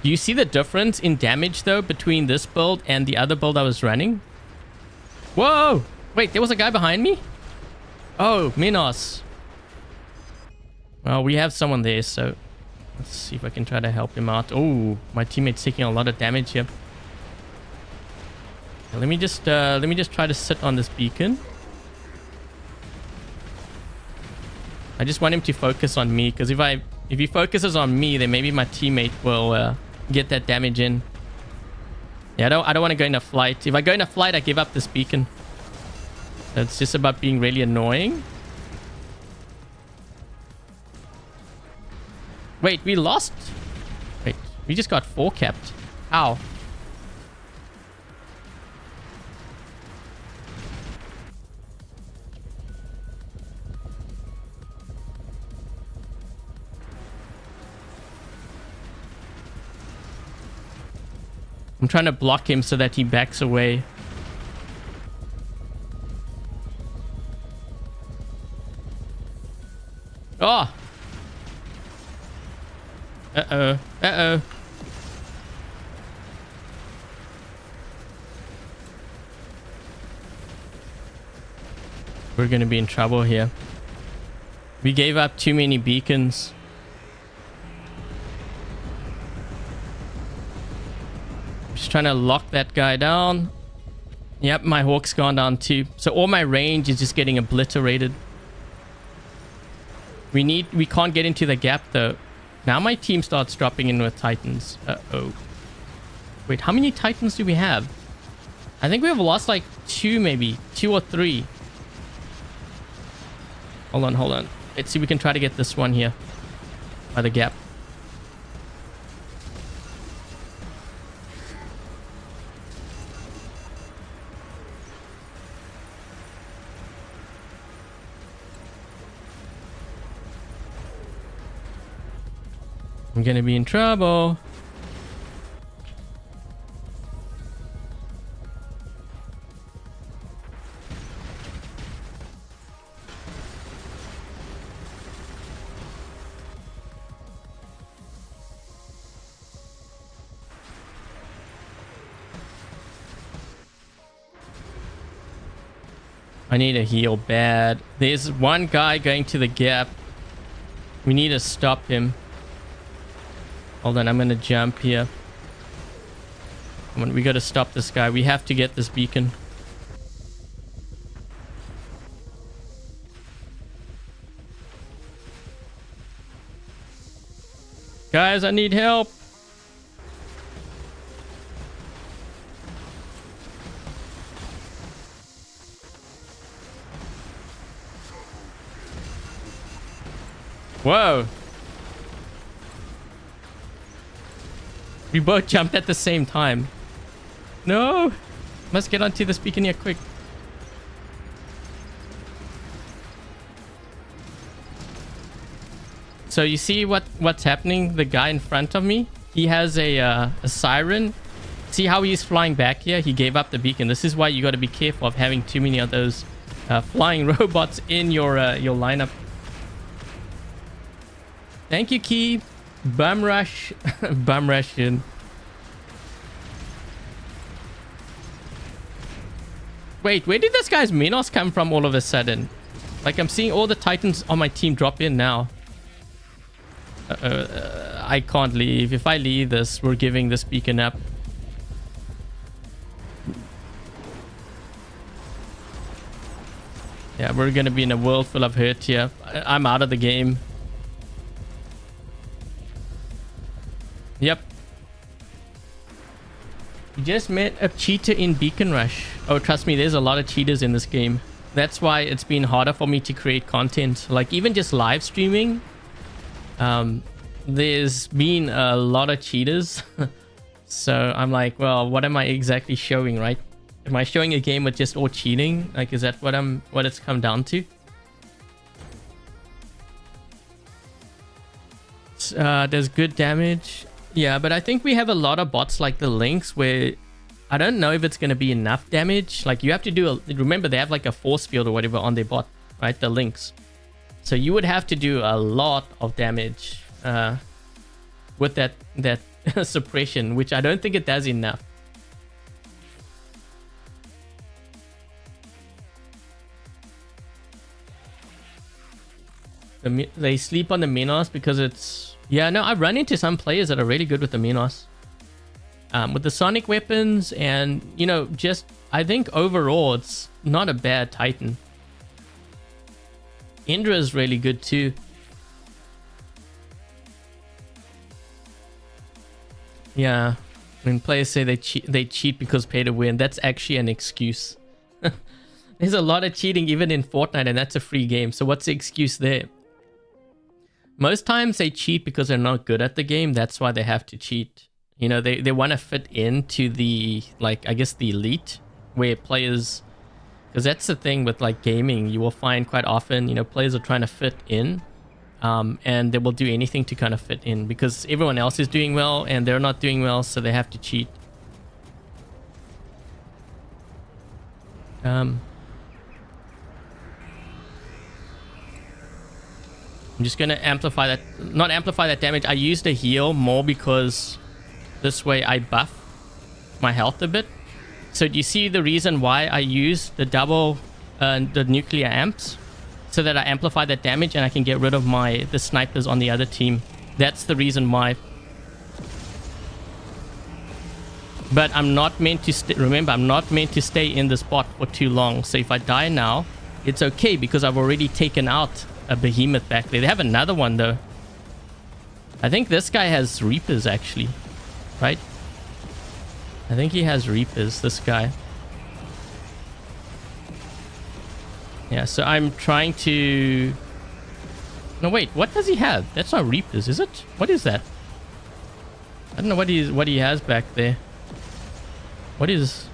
Do you see the difference in damage, though, between this build and the other build I was running? Whoa! Wait, there was a guy behind me? Oh, Minos. Well, we have someone there, so let's see if I can try to help him out. Oh, my teammate's taking a lot of damage here. Let me just try to sit on this beacon. I just want him to focus on me, because if he focuses on me, then maybe my teammate will get that damage in. Yeah, I don't want to go in a flight. If I go in a flight, I give up this beacon. So it's just about being really annoying. Wait, we lost? Wait, we just got 4 capped. How? I'm trying to block him so that he backs away. Oh! Uh-oh. Uh-oh. We're gonna be in trouble here. We gave up too many beacons. Just trying to lock that guy down. Yep, my Hawk's gone down too. So all my range is just getting obliterated. We can't get into the gap though. Now my team starts dropping in with Titans. Uh-oh. Wait, how many Titans do we have? I think we have lost like 2 maybe. 2 or 3. Hold on. Let's see if we can try to get this one here. By the gap. I'm gonna be in trouble. I need a heal bad. There's one guy going to the gap. We need to stop him. Hold on, I'm gonna jump here. Come on, we gotta stop this guy. We have to get this beacon. Guys, I need help. Whoa. We both jumped at the same time. No. Must get onto this beacon here quick. So you see what's happening? The guy in front of me, he has a siren. See how he's flying back here? He gave up the beacon. This is why you got to be careful of having too many of those flying robots in your lineup. Thank you, Key. Bum rush. Bum rush in. Wait, where did this guy's Minos come from all of a sudden? Like, I'm seeing all the Titans on my team drop in now. I can't leave. If I leave this, we're giving this beacon up. Yeah, we're gonna be in a world full of hurt here. I'm out of the game. Yep. You just met a cheater in Beacon Rush. Oh, trust me, there's a lot of cheaters in this game. That's why it's been harder for me to create content. Like, even just live streaming, there's been a lot of cheaters. So I'm like, well, what am I exactly showing, right? Am I showing a game with just all cheating? Like, is that what it's come down to? There's good damage. Yeah, but I think we have a lot of bots like the Lynx where I don't know if it's going to be enough damage. Like, you have to do remember they have like a force field or whatever on their bot, right? The Lynx. So you would have to do a lot of damage with that suppression, which I don't think it does enough. They sleep on the Minos because it's... Yeah, no, I've run into some players that are really good with the Minos. With the sonic weapons and, you know, just... I think overall it's not a bad Titan. Indra is really good too. Yeah, when players say they cheat because pay to win, that's actually an excuse. There's a lot of cheating even in Fortnite, and that's a free game. So what's the excuse there? Most times they cheat because they're not good at the game. That's why they have to cheat. You know, they want to fit into the, like, I guess the elite, where players... Because that's the thing with, like, gaming. You will find quite often, you know, players are trying to fit in. And they will do anything to kind of fit in. Because everyone else is doing well and they're not doing well, so they have to cheat. I'm just going to amplify that... Not amplify that damage. I used a heal more because this way I buff my health a bit. So do you see the reason why I use the double the nuclear amps so that I amplify that damage and I can get rid of the snipers on the other team. That's the reason why. But I'm not meant to remember, I'm not meant to stay in the spot for too long. So if I die now, it's okay because I've already taken out a behemoth back there. They have another one though. I think this guy has Reapers actually, right? I think he has Reapers, this guy. Yeah, so I'm trying to... No, wait, what does he have? That's not Reapers, is it? What is that? I don't know what he has back there. What is...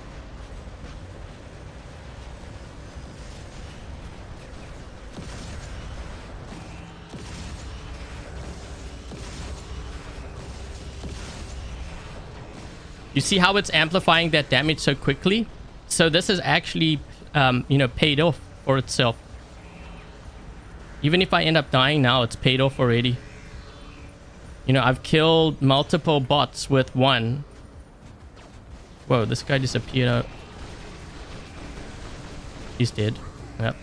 You see how it's amplifying that damage so quickly? So this is actually, you know, paid off for itself. Even if I end up dying now, it's paid off already. You know, I've killed multiple bots with one. Whoa, this guy disappeared. He's dead. Yep.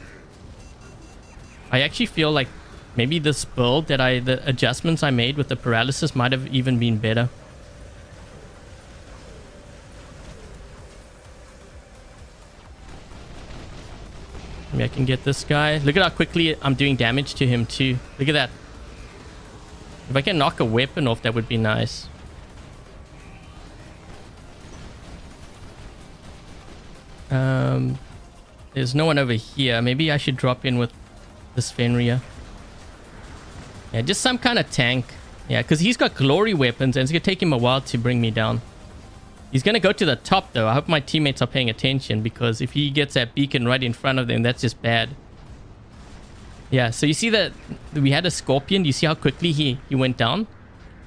I actually feel like maybe this build that the adjustments I made with the paralysis might have even been better. Maybe I can get this guy. Look at how quickly I'm doing damage to him too. Look at that. If I can knock a weapon off, that would be nice. There's no one over here. Maybe I should drop in with this Fenrir. Yeah, just some kind of tank. Yeah, because he's got glory weapons and it's going to take him a while to bring me down. He's going to go to the top though. I hope my teammates are paying attention because if he gets that beacon right in front of them, that's just bad. Yeah, so you see that we had a scorpion. You see how quickly he went down?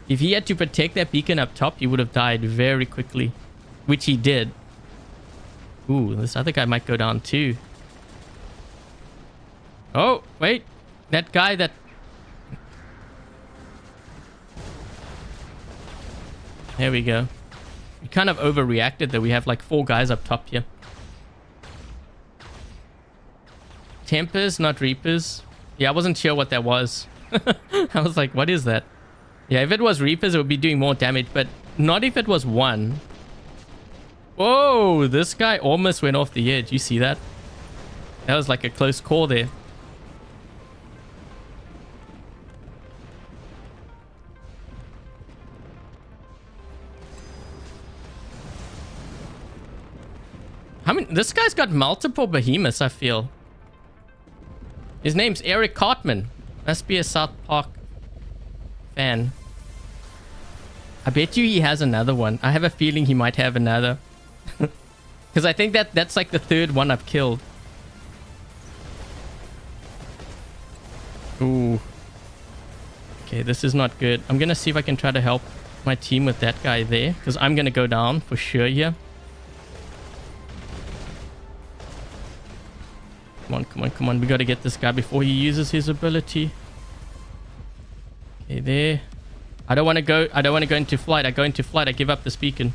If he had to protect that beacon up top, he would have died very quickly, which he did. Ooh, this other guy might go down too. Oh, wait. That guy that... There we go. We kind of overreacted that we have like 4 guys up top here. Tempers, not Reapers. Yeah, I wasn't sure what that was. I was like, what is that? Yeah, if it was Reapers, it would be doing more damage, but not if it was 1. Whoa, this guy almost went off the edge. You see that? That was like a close call there. I mean, this guy's got multiple behemoths, I feel. His name's Eric Cartman. Must be a South Park fan. I bet you he has another one. I have a feeling he might have another. Because I think that's like the 3rd one I've killed. Ooh. Okay, this is not good. I'm going to see if I can try to help my team with that guy there. Because I'm going to go down for sure here. Come on, come on, come on. We got to get this guy before he uses his ability. Okay, there. I don't want to go into flight. I go into flight. I give up this beacon.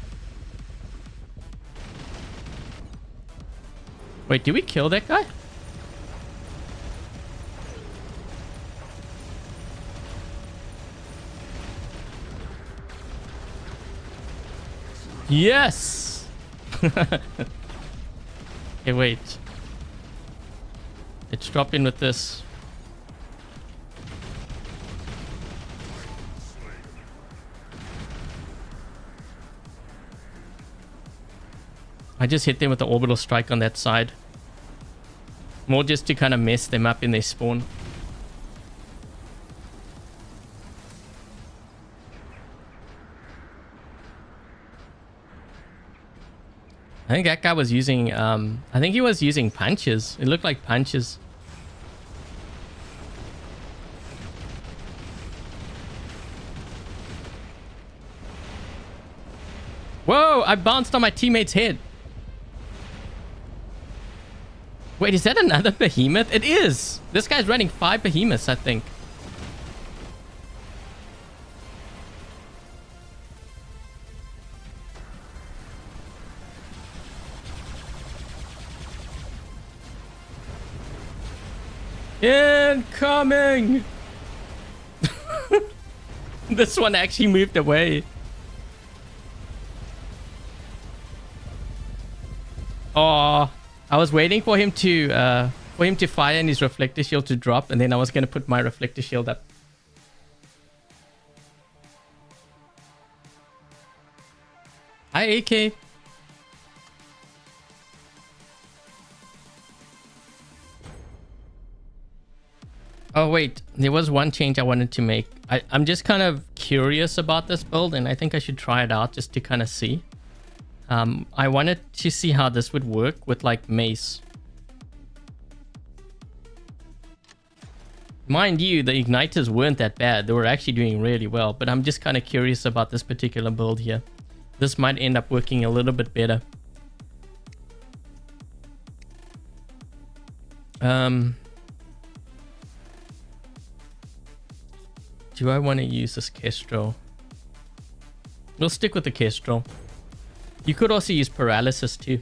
Wait, did we kill that guy? Yes! Okay, wait. Let's drop in with this. I just hit them with the orbital strike on that side. More just to kind of mess them up in their spawn. I think that guy was using, I think he was using punches. It looked like punches. Whoa, I bounced on my teammate's head. Wait, is that another behemoth? It is. This guy's running 5 behemoths, I think. Incoming! This one actually moved away. Oh, I was waiting for him to fire and his reflector shield to drop, and then I was gonna put my reflector shield up. Hi, AK. Oh wait, there was one change I wanted to make. I'm just kind of curious about this build, and I think I should try it out just to kind of see. I wanted to see how this would work with like mace. Mind you, the igniters weren't that bad. They were actually doing really well, but I'm just kind of curious about this particular build here. This might end up working a little bit better. Do I want to use this Kestrel? We'll stick with the Kestrel. You could also use Paralysis too.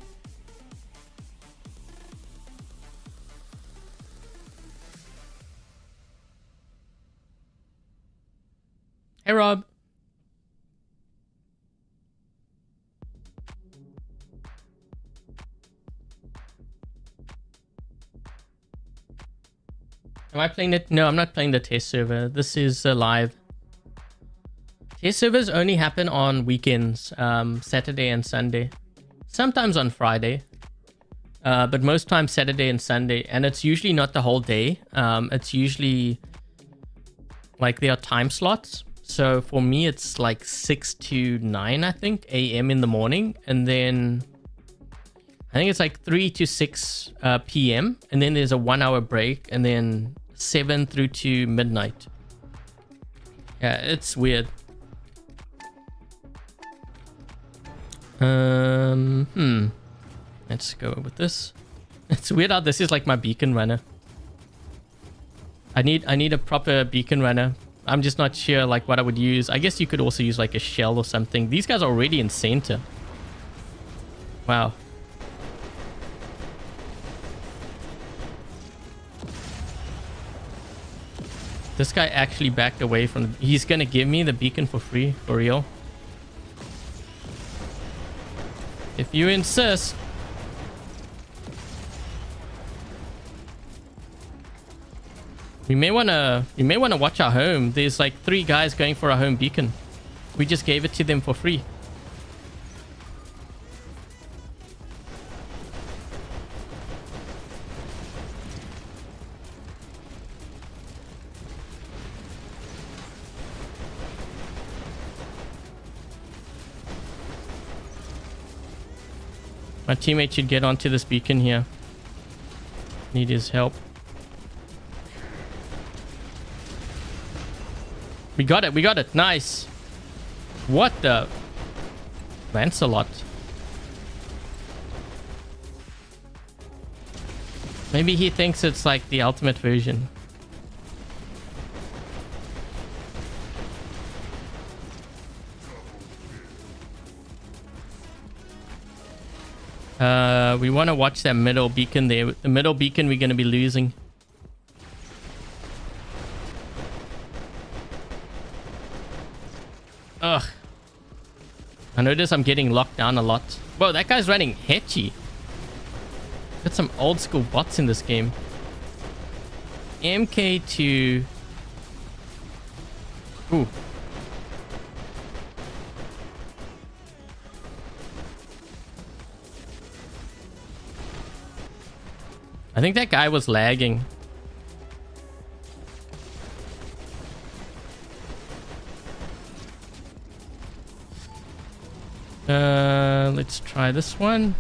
Hey Rob. Am I playing it? No, I'm not playing the test server. This is live. Test servers only happen on weekends, Saturday and Sunday. Sometimes on Friday. But most times Saturday and Sunday. And it's usually not the whole day. It's usually like there are time slots. So for me, it's like 6 to 9, I think, a.m. in the morning. And then I think it's like 3 to 6 p.m. And then there's a 1 hour break. And then 7 through to midnight. Yeah, it's weird. Let's go with this. It's weird how this is like my beacon runner. I need a proper beacon runner. I'm just not sure like what I would use. I guess you could also use like a shell or something. These guys are already in center. Wow. This guy actually backed away from... He's gonna give me the beacon for free, for real. If you insist. We may wanna watch our home. There's like 3 guys going for our home beacon. We just gave it to them for free. My teammate should get onto this beacon here. Need his help. We got it, we got it. Nice. What the? Lancelot. Maybe he thinks it's like the ultimate version. We want to watch that middle beacon there. The middle beacon we're going to be losing. Ugh. I notice I'm getting locked down a lot. Whoa, that guy's running Hetchy. Got some old school bots in this game. MK2. Ooh. I think that guy was lagging. Let's try this one.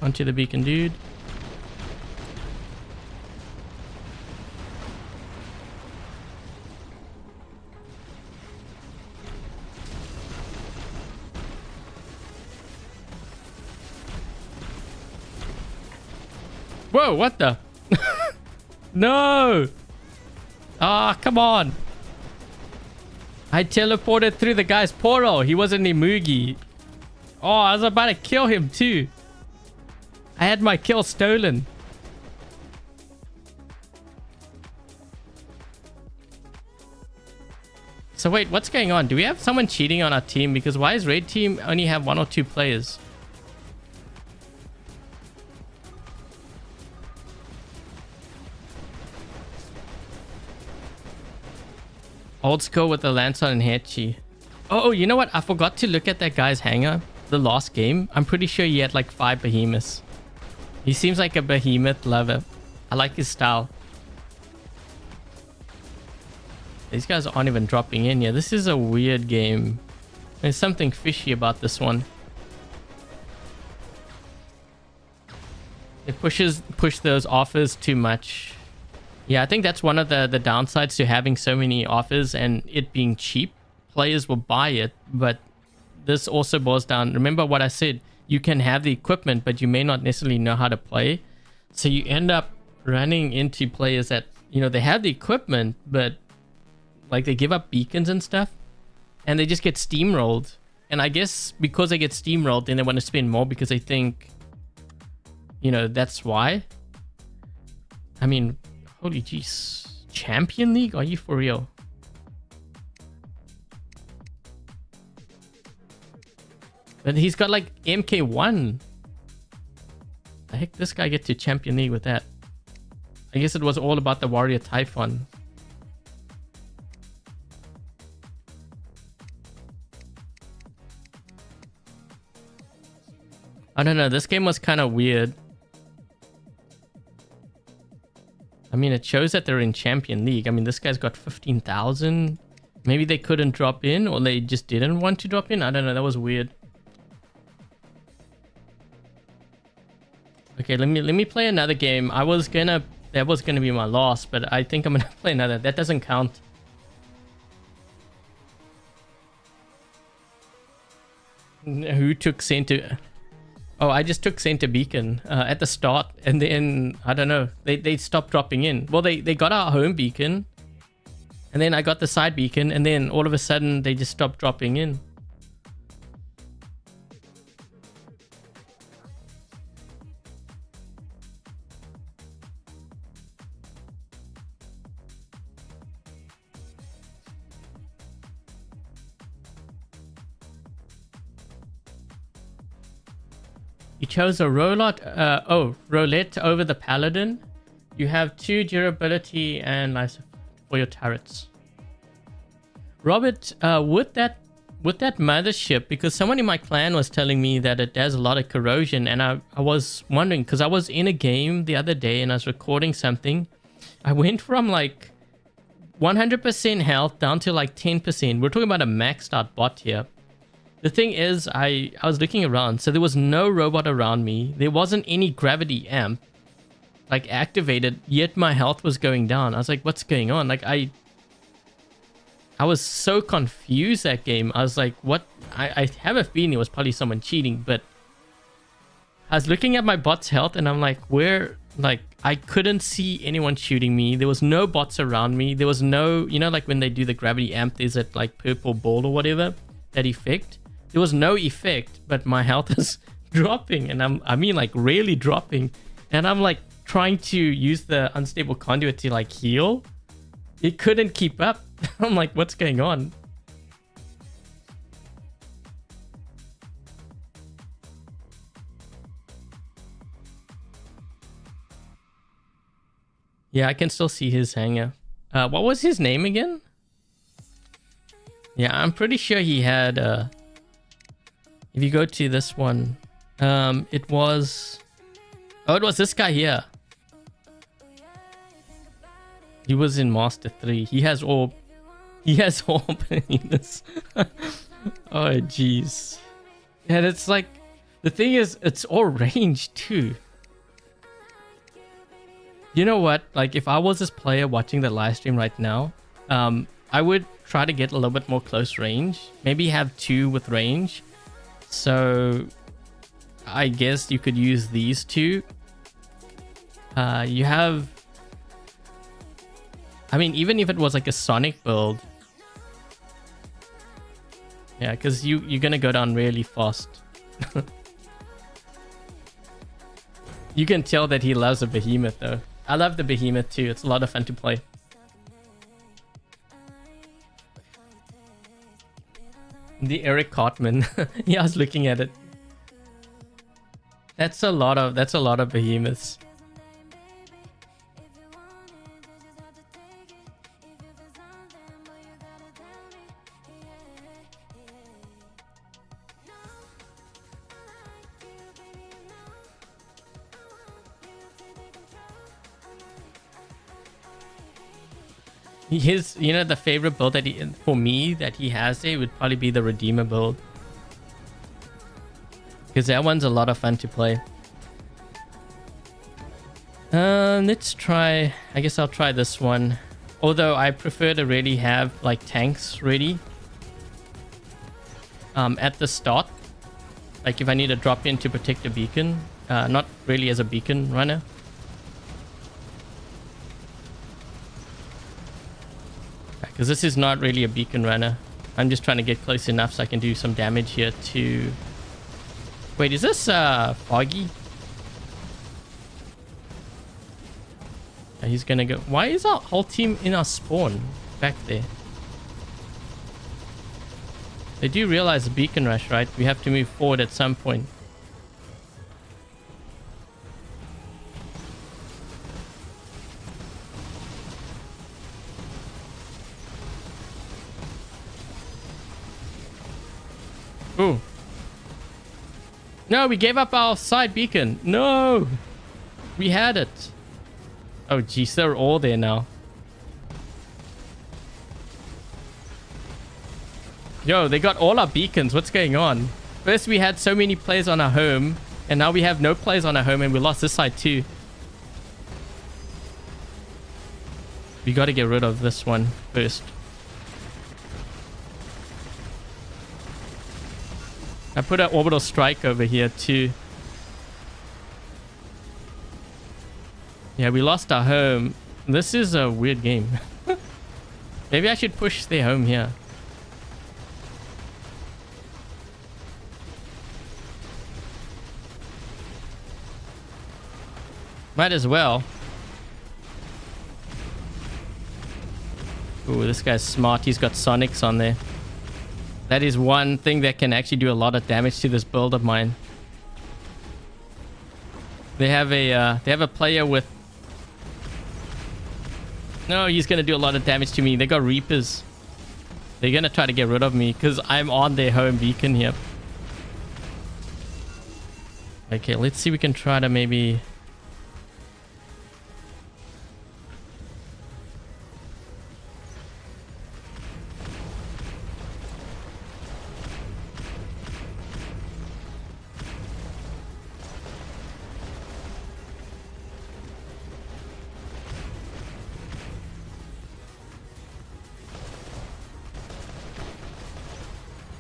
Onto the beacon, dude. Whoa, what the? No! Ah, come on. I teleported through the guy's portal. He wasn't a Mugi. Oh, I was about to kill him too. I had my kill stolen. So wait, what's going on? Do we have someone cheating on our team? Because why is red team only have 1 or 2 players? Old school with the Lancer and Hechi. Oh, you know what? I forgot to look at that guy's hangar. The last game. I'm pretty sure he had like 5 behemoths. He seems like a behemoth lover. I like his style. These guys aren't even dropping in here. This is a weird game. There's something fishy about this one. It push those offers too much. Yeah, I think that's one of the downsides to having so many offers and it being cheap. Players will buy it, but this also boils down. Remember what I said, you can have the equipment, but you may not necessarily know how to play. So you end up running into players that, you know, they have the equipment, but like they give up beacons and stuff and they just get steamrolled. And I guess because they get steamrolled, then they want to spend more because they think, you know, that's why. I mean, holy jeez. Champion League? Are you for real? But he's got like MK1. The heck this guy get to Champion League with that? I guess it was all about the Warrior Typhon. I don't know. This game was kind of weird. I mean, it shows that they're in Champion League. I mean, this guy's got 15,000. Maybe they couldn't drop in or they just didn't want to drop in. I don't know. That was weird. Okay, let me play another game. That was gonna be my last, but I think I'm gonna play another. That doesn't count. Who took center? Oh, I just took center beacon at the start, and then I don't know. They stopped dropping in. Well, they got our home beacon, and then I got the side beacon, and then all of a sudden they just stopped dropping in. You chose a roulette over the paladin. You have 2 durability and nice for your turrets. Robert, with that mothership, because someone in my clan was telling me that it does a lot of corrosion, and I was wondering, because I was in a game the other day and I was recording something. I went from like 100% health down to like 10%. We're talking about a maxed out bot here. The thing is, I was looking around, so there was no robot around me. There wasn't any gravity amp like activated, yet my health was going down. I was like, what's going on? Like I was so confused that game. I was like, what? I have a feeling it was probably someone cheating, but I was looking at my bot's health and I'm like, where? Like I couldn't see anyone shooting me. There was no bots around me. There was no, you know, like when they do the gravity amp, there's that like purple ball or whatever, that effect. There was no effect, but my health is dropping, and I mean like really dropping, and I'm like trying to use the unstable conduit to like heal. It couldn't keep up. I'm like, what's going on? Yeah, I can still see his hangar. What was his name again? Yeah, I'm pretty sure he had if you go to this one, it was this guy here. He was in Master 3. He has orb. He has orb in this. Oh jeez. And it's like, the thing is, it's all range too. You know what? Like if I was this player watching the live stream right now, I would try to get a little bit more close range. Maybe have 2 with range. So I guess you could use these 2. You have, I mean, even if it was like a Sonic build. Yeah, because you're gonna go down really fast. You can tell that he loves a behemoth though. I love the behemoth too. It's a lot of fun to play. The Eric Cartman. Yeah, I was looking at it. That's a lot of behemoths. His, you know, the favorite build that for me that he has there would probably be the Redeemer build. Because that one's a lot of fun to play. Let's try, I guess I'll try this one. Although I prefer to really have like tanks ready. At the start. Like if I need to drop in to protect a beacon. Not really as a beacon runner. Because this is not really a beacon runner. I'm just trying to get close enough so I can do some damage here to... Wait, is this Foggy? Yeah, he's gonna go... Why is our whole team in our spawn back there? They do realize the beacon rush, right? We have to move forward at some point. Ooh. No, we gave up our side beacon. No! We had it. Oh, geez, they're all there now. Yo, they got all our beacons. What's going on? First, we had so many players on our home, and now we have no players on our home, and we lost this side too. We got to get rid of this one first. I put an orbital strike over here too. Yeah, we lost our home. This is a weird game. Maybe I should push their home here. Might as well. Ooh, this guy's smart. He's got Sonics on there. That is one thing that can actually do a lot of damage to this build of mine. They have a player with... No, he's gonna do a lot of damage to me. They got Reapers. They're gonna try to get rid of me because I'm on their home beacon here. Okay, let's see if we can try to maybe...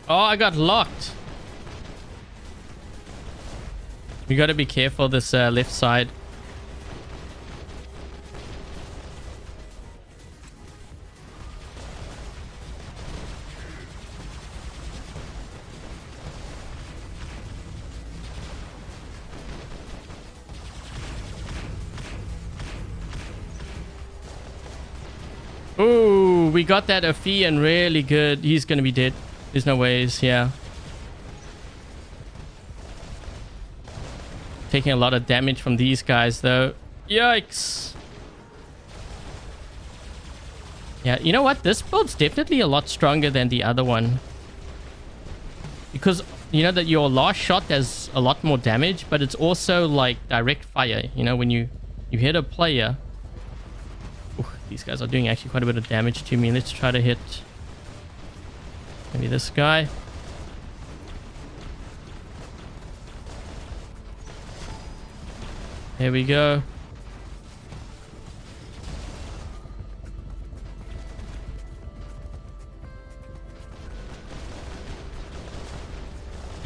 Oh, I got locked. We gotta be careful this left side. Ooh, we got that Ophion really good. He's gonna be dead. There's no ways, yeah. Taking a lot of damage from these guys, though. Yikes. Yeah, you know what? This build's definitely a lot stronger than the other one. Because, you know, that your last shot does a lot more damage, but it's also like direct fire. You know, when you hit a player... Ooh, these guys are doing actually quite a bit of damage to me. Let's try to hit... Maybe this guy. Here we go.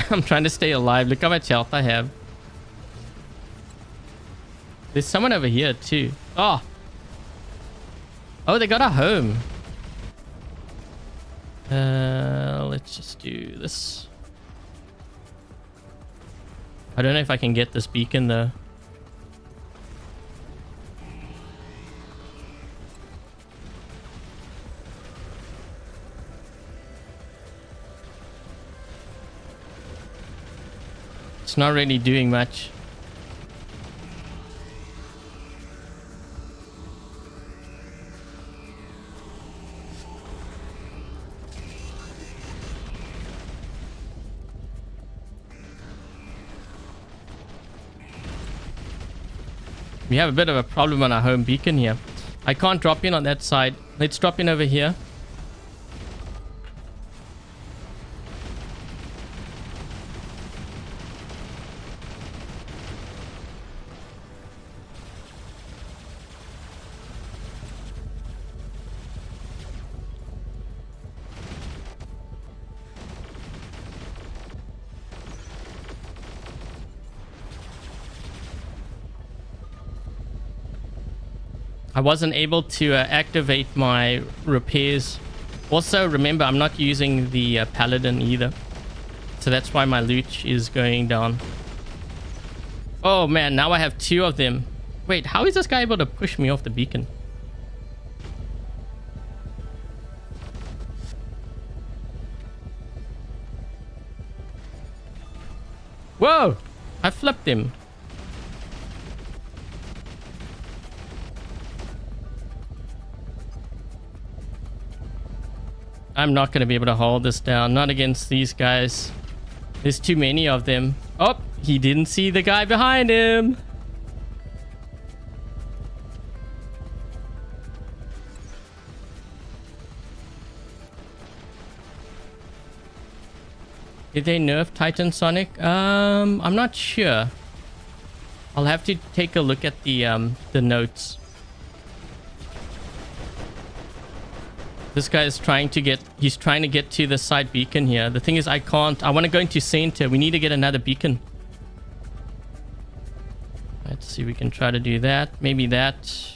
I'm trying to stay alive. Look how much health I have. There's someone over here too. Oh. Oh, they got a home. Let's just do this. I don't know if I can get this beacon though. It's not really doing much. We have a bit of a problem on our home beacon here. I can't drop in on that side. Let's drop in over here. I wasn't able to activate my repairs. Also, remember, I'm not using the paladin either. So that's why my loot is going down. Oh man, now I have 2 of them. Wait, how is this guy able to push me off the beacon? Whoa! I flipped him. I'm not going to be able to hold this down. Not against these guys. There's too many of them. Oh, he didn't see the guy behind him. Did they nerf Titanic? I'm not sure. I'll have to take a look at the notes. This guy is trying to get, he's trying to get to the side beacon here. The thing is, I can't. I want to go into center. We need to get another beacon. Let's see if we can try to do that. Maybe that.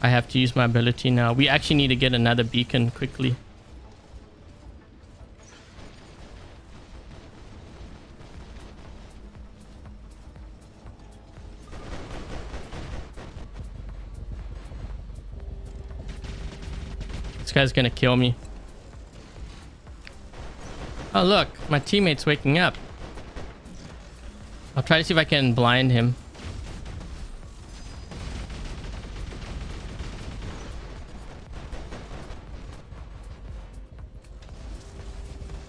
I have to use my ability now. We actually need to get another beacon quickly. This guy's gonna kill me. Oh look, my teammate's waking up. I'll try to see if I can blind him.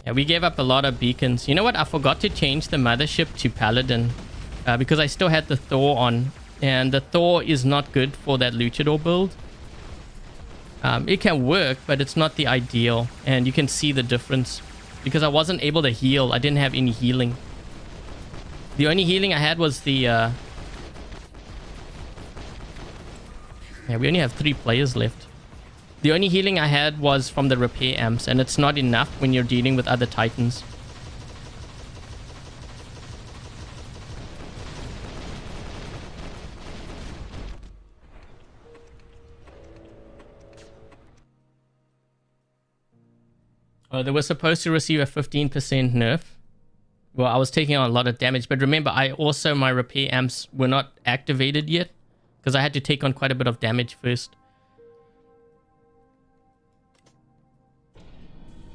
Yeah, we gave up a lot of beacons. You know what? I forgot to change the mothership to paladin because I still had the Thor on. And the Thor is not good for that Luchador build. It can work, but it's not the ideal. And you can see the difference. Because I wasn't able to heal. I didn't have any healing. The only healing I had was the... Yeah, we only have 3 players left. The only healing I had was from the repair amps, and it's not enough when you're dealing with other titans. Oh, they were supposed to receive a 15% nerf. Well, I was taking on a lot of damage, but remember, my repair amps were not activated yet, because I had to take on quite a bit of damage first.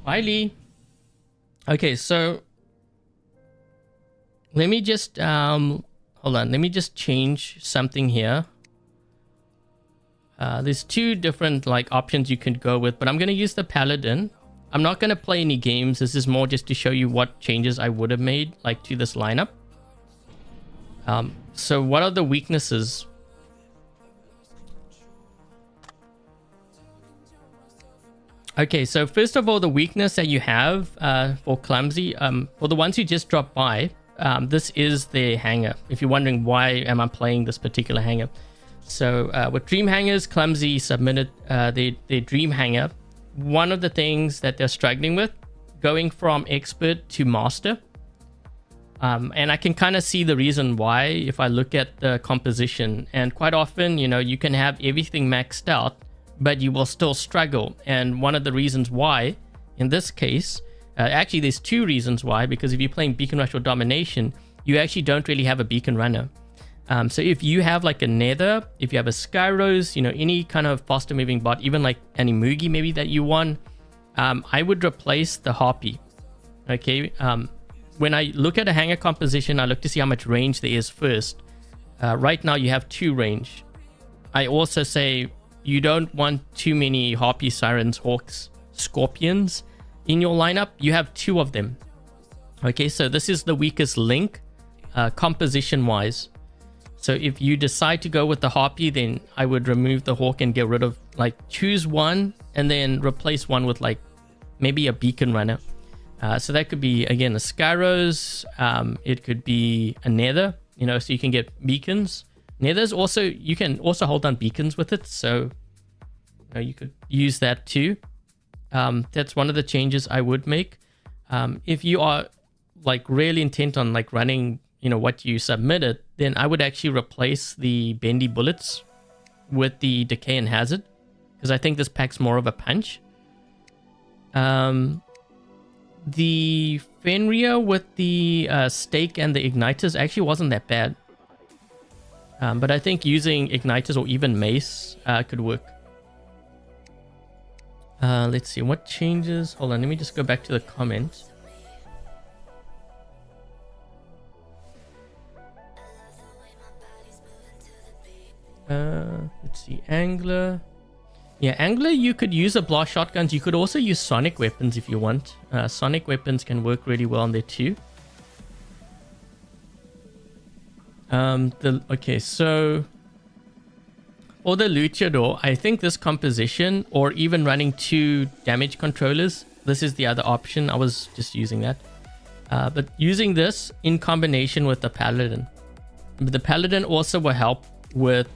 Lee. Okay, so let me just hold on. Let me just change something here. There's 2 different like options you can go with, but I'm gonna use the paladin. I'm not gonna play any games. This is more just to show you what changes I would have made like to this lineup. So what are the weaknesses? Okay, so first of all, the weakness that you have for Clumzee, for the ones who just dropped by, this is their hangar. If you're wondering why am I playing this particular hangar. So with Dream Hangars, Clumzee submitted their Dream Hangar. One of the things that they're struggling with, going from expert to master. And I can kind of see the reason why if I look at the composition. And quite often, you know, you can have everything maxed out, but you will still struggle. And one of the reasons why, in this case, Actually, there's two reasons why. Because if you're playing Beacon Rush or Domination, you actually don't really have a beacon runner. So if you have like a Nether, if you have a Skyros, you know, any kind of faster moving bot, even like an Imugi maybe that you want, I would replace the Harpy. Okay. When I look at a Hangar composition, I look to see how much range there is first. Right now you have 2 range. I also say you don't want too many Harpy, Sirens, Hawks, Scorpions in your lineup. You have 2 of them. Okay, so this is the weakest link composition wise. So if you decide to go with the Harpy, then I would remove the Hawk and get rid of, like, choose one and then replace one with like maybe a beacon runner. So that could be, again, a Skyros. It could be a Nether, you know, so you can get beacons. Nethers also, you can also hold on beacons with it, so you know, you could use that too. That's one of the changes I would make. If you are like really intent on like running, you know, what you submitted, then I would actually replace the bendy bullets with the decay and hazard, because I think this packs more of a punch. The Fenrir with the stake and the igniters actually wasn't that bad. But I think using igniters or even mace could work. Let's see what changes. Hold on, let me just go back to the comments. Let's see, Angler. Yeah, Angler, you could use a blast shotguns. You could also use sonic weapons if you want. Sonic weapons can work really well on there too. Okay, so for the Luchador, I think this composition, or even running 2 damage controllers, this is the other option. I was just using that. But using this in combination with the Paladin. The Paladin also will help with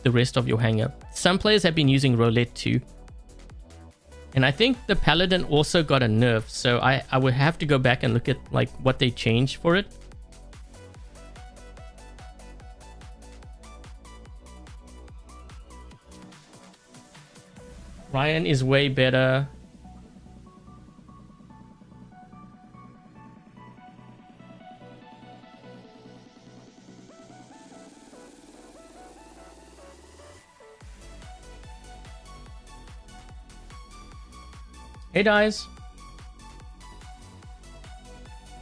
the rest of your Hangar. Some players have been using Roulette too. And I think the Paladin also got a nerf, so I would have to go back and look at like what they changed for it. Ryan is way better. Hey guys,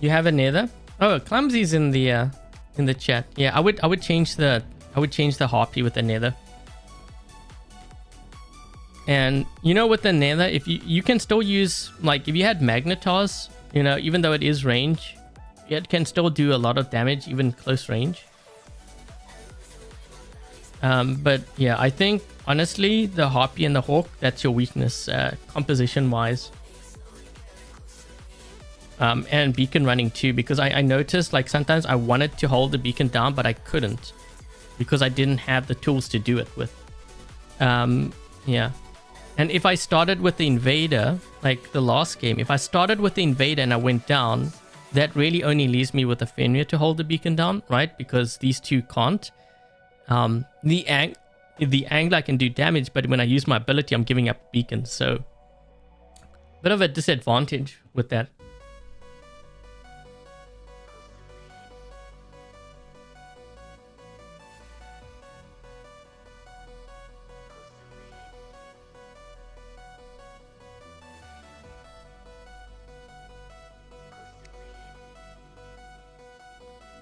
you have a Nether? Oh, Clumzee's in the chat. Yeah, I would change the Harpy with the Nether. And you know, with the Nether, if you can still use, like, if you had Magnetars, you know, even though it is range, it can still do a lot of damage, even close range. But yeah, I think honestly the Harpy and the Hawk, that's your weakness, composition wise. And beacon running too, because I noticed like sometimes I wanted to hold the beacon down, but I couldn't because I didn't have the tools to do it with. Yeah. And if I started with the Invader, like the last game, if I started with the Invader and I went down, that really only leaves me with the Fenrir to hold the beacon down, right? Because these two can't. The Angler can do damage, but when I use my ability, I'm giving up beacons. So, bit of a disadvantage with that.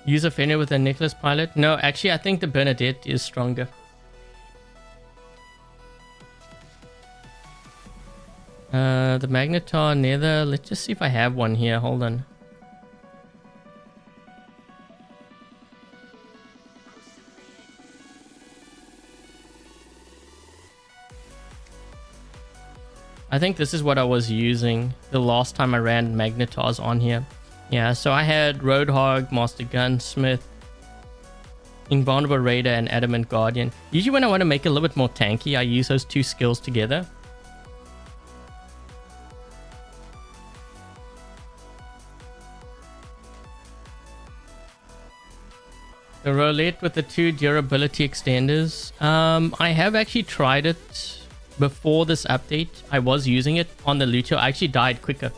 Use a Fenrir with a Nicholas pilot? No, actually, I think the Bernadette is stronger. The Magnetar Nether. Let's just see if I have one here. Hold on. I think this is what I was using the last time I ran Magnetars on here. Yeah, so I had Roadhog, Master Gunsmith, Invulnerable Raider, and Adamant Guardian. Usually when I want to make it a little bit more tanky, I use those two skills together. The roulette with the 2 durability extenders. I have actually tried it before this update, I was using it on the Luchador. I actually died quicker.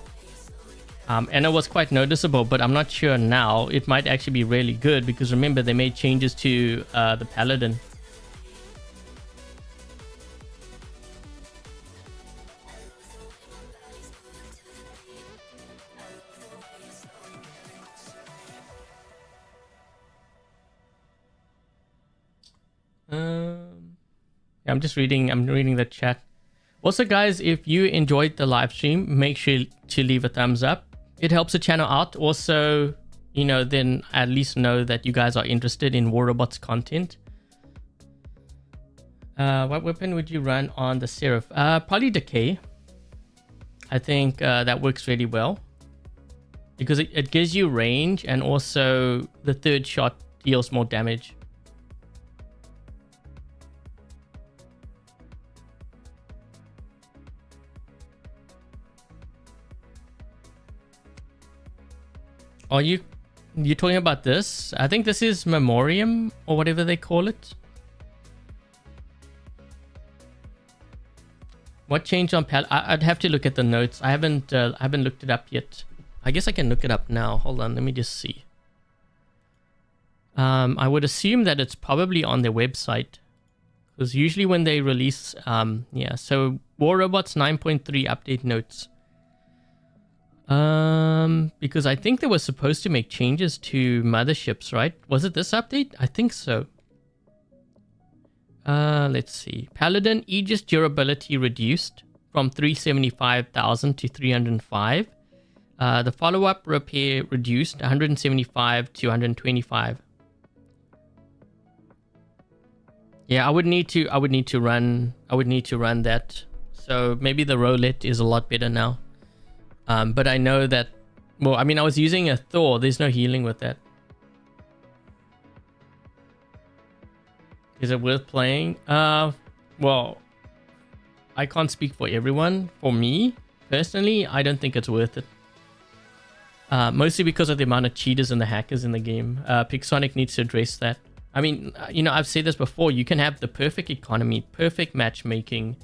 And it was quite noticeable, but I'm not sure now. It might actually be really good because remember, they made changes to the Paladin. I'm just reading. I'm reading the chat. Also, guys, if you enjoyed the live stream, make sure to leave a thumbs up. It helps the channel out. Also, you know, then at least know that you guys are interested in War Robots content. What weapon would you run on the Seraph? Probably Decay. I think that works really well because it gives you range, and also the third shot deals more damage. Are you talking about this? I think this is Memoriam or whatever they call it. What changed on Pal? I'd have to look at the notes. I haven't looked it up yet. I guess I can look it up now. Hold on, let me just see. I would assume that it's probably on their website, because usually when they release, yeah. So War Robots 9.3 update notes. Because I think they were supposed to make changes to motherships, right? Was it this update? I think so. Let's see. Paladin Aegis durability reduced from 375,000 to 305. The follow-up repair reduced 175 to 125. Yeah, I would need to run that. So maybe the roulette is a lot better now. But I know that, well, I mean, I was using a Thor. There's no healing with that. Is it worth playing? Well, I can't speak for everyone. For me, personally, I don't think it's worth it. Mostly because of the amount of cheaters and the hackers in the game. Pixonic needs to address that. I mean, you know, I've said this before. You can have the perfect economy, perfect matchmaking.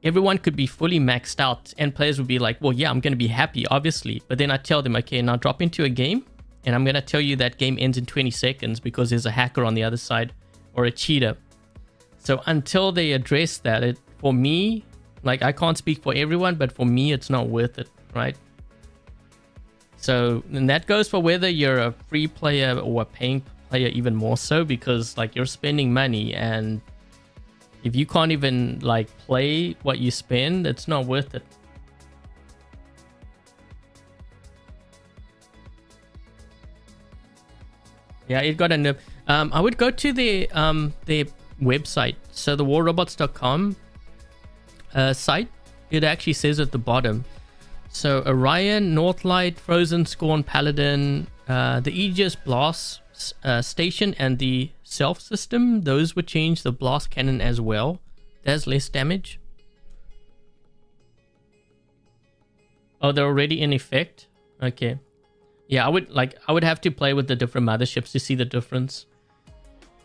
Everyone could be fully maxed out and players would be like, well, yeah, I'm going to be happy, obviously. But then I tell them, okay, now drop into a game and I'm going to tell you that game ends in 20 seconds because there's a hacker on the other side or a cheater. So until they address that, for me, like, I can't speak for everyone, but for me, it's not worth it, right? So, and that goes for whether you're a free player or a paying player even more so, because like you're spending money, and if you can't even like play what you spend, it's not worth it. Yeah, it got a nerf. I would go to their website. So the warrobots.com site, it actually says at the bottom. So Orion, Northlight, Frozen, Scorn, Paladin, the Aegis Blast Station and the Self System, those would change the blast cannon as well. There's less damage. Oh, they're already in effect? Okay. Yeah, I would have to play with the different motherships to see the difference.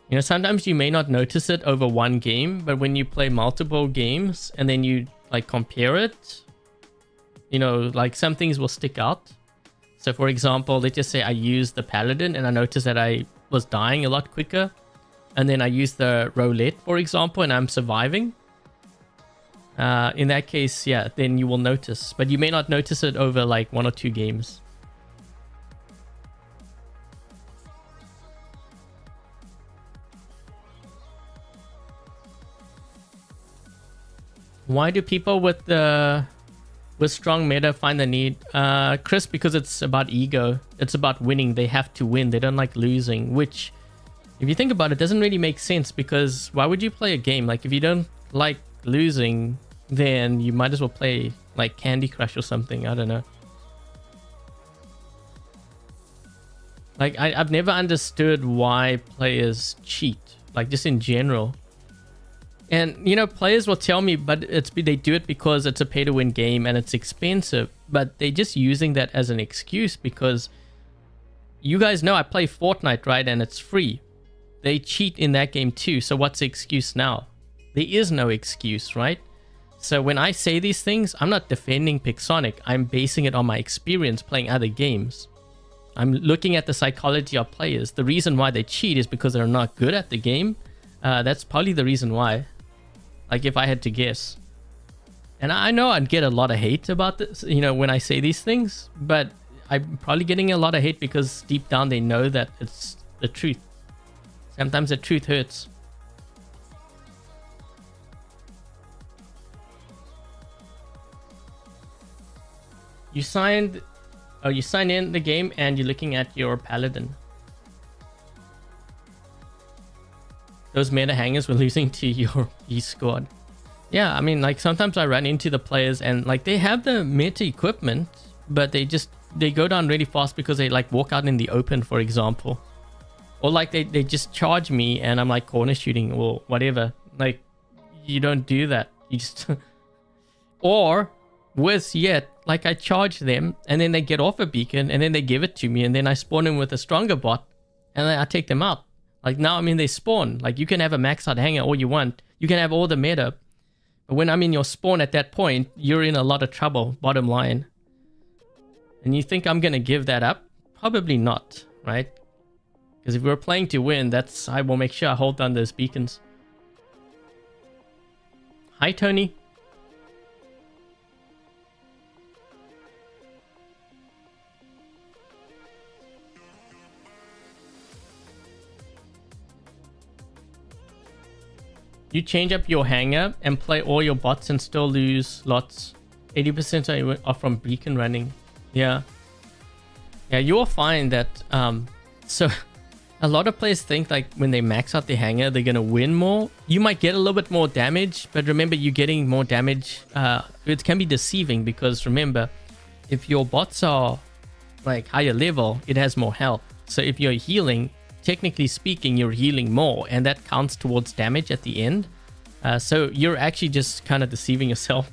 You know, sometimes you may not notice it over one game, but when you play multiple games and then you like compare it, you know, like some things will stick out. So for example, let's just say I used the Paladin and I noticed that I was dying a lot quicker. And then I used the roulette, for example, and I'm surviving. In that case, yeah, then you will notice. But you may not notice it over like 1 or 2 games. Why do people with strong meta find the need? Chris, because it's about ego. It's about winning. They have to win. They don't like losing, which, if you think about it, doesn't really make sense, because why would you play a game? Like, if you don't like losing, then you might as well play like Candy Crush or something. I don't know. Like, I've never understood why players cheat, like just in general. And, you know, players will tell me, but they do it because it's a pay-to-win game and it's expensive. But they're just using that as an excuse, because you guys know I play Fortnite, right? And it's free. They cheat in that game too. So what's the excuse now? There is no excuse, right? So when I say these things, I'm not defending Pixonic. I'm basing it on my experience playing other games. I'm looking at the psychology of players. The reason why they cheat is because they're not good at the game. That's probably the reason why. Like if I had to guess. And I know I'd get a lot of hate about this, you know, when I say these things. But I'm probably getting a lot of hate because deep down they know that it's the truth. Sometimes the truth hurts. You signed... Oh, you sign in the game and you're looking at your paladin. Those meta hangers were losing to your E squad. Yeah, I mean, like sometimes I run into the players and like they have the meta equipment, but they go down really fast because they like walk out in the open, for example. Or like they just charge me and I'm like corner shooting or whatever. Like you don't do that. You just... Or worse yet, like I charge them and then they get off a beacon and then they give it to me and then I spawn them with a stronger bot and then I take them out. Like now I'm in their spawn. Like you can have a max out hanger all you want. You can have all the meta. But when I'm in your spawn at that point, you're in a lot of trouble, bottom line. And you think I'm going to give that up? Probably not, right? Because if we're playing to win, I will make sure I hold down those beacons. Hi, Tony. You change up your hanger and play all your bots and still lose lots. 80% are from beacon running. Yeah. Yeah, you'll find that... So, a lot of players think like when they max out their hanger, they're going to win more. You might get a little bit more damage, but remember you're getting more damage. It can be deceiving because remember, if your bots are like higher level, it has more health. So if you're healing... Technically speaking, you're healing more and that counts towards damage at the end. So you're actually just kind of deceiving yourself.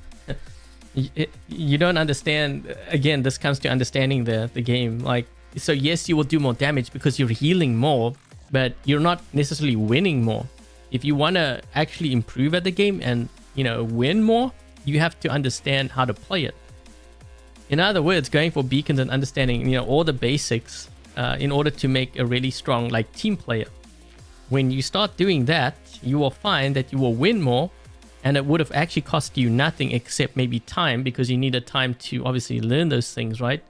You don't understand. Again, this comes to understanding the game. Like, so yes, you will do more damage because you're healing more, but you're not necessarily winning more. If you want to actually improve at the game and, you know, win more, you have to understand how to play it. In other words, going for beacons and understanding, you know, all the basics in order to make a really strong like team player. When you start doing that, you will find that you will win more and it would have actually cost you nothing except maybe time because you needed time to obviously learn those things, right?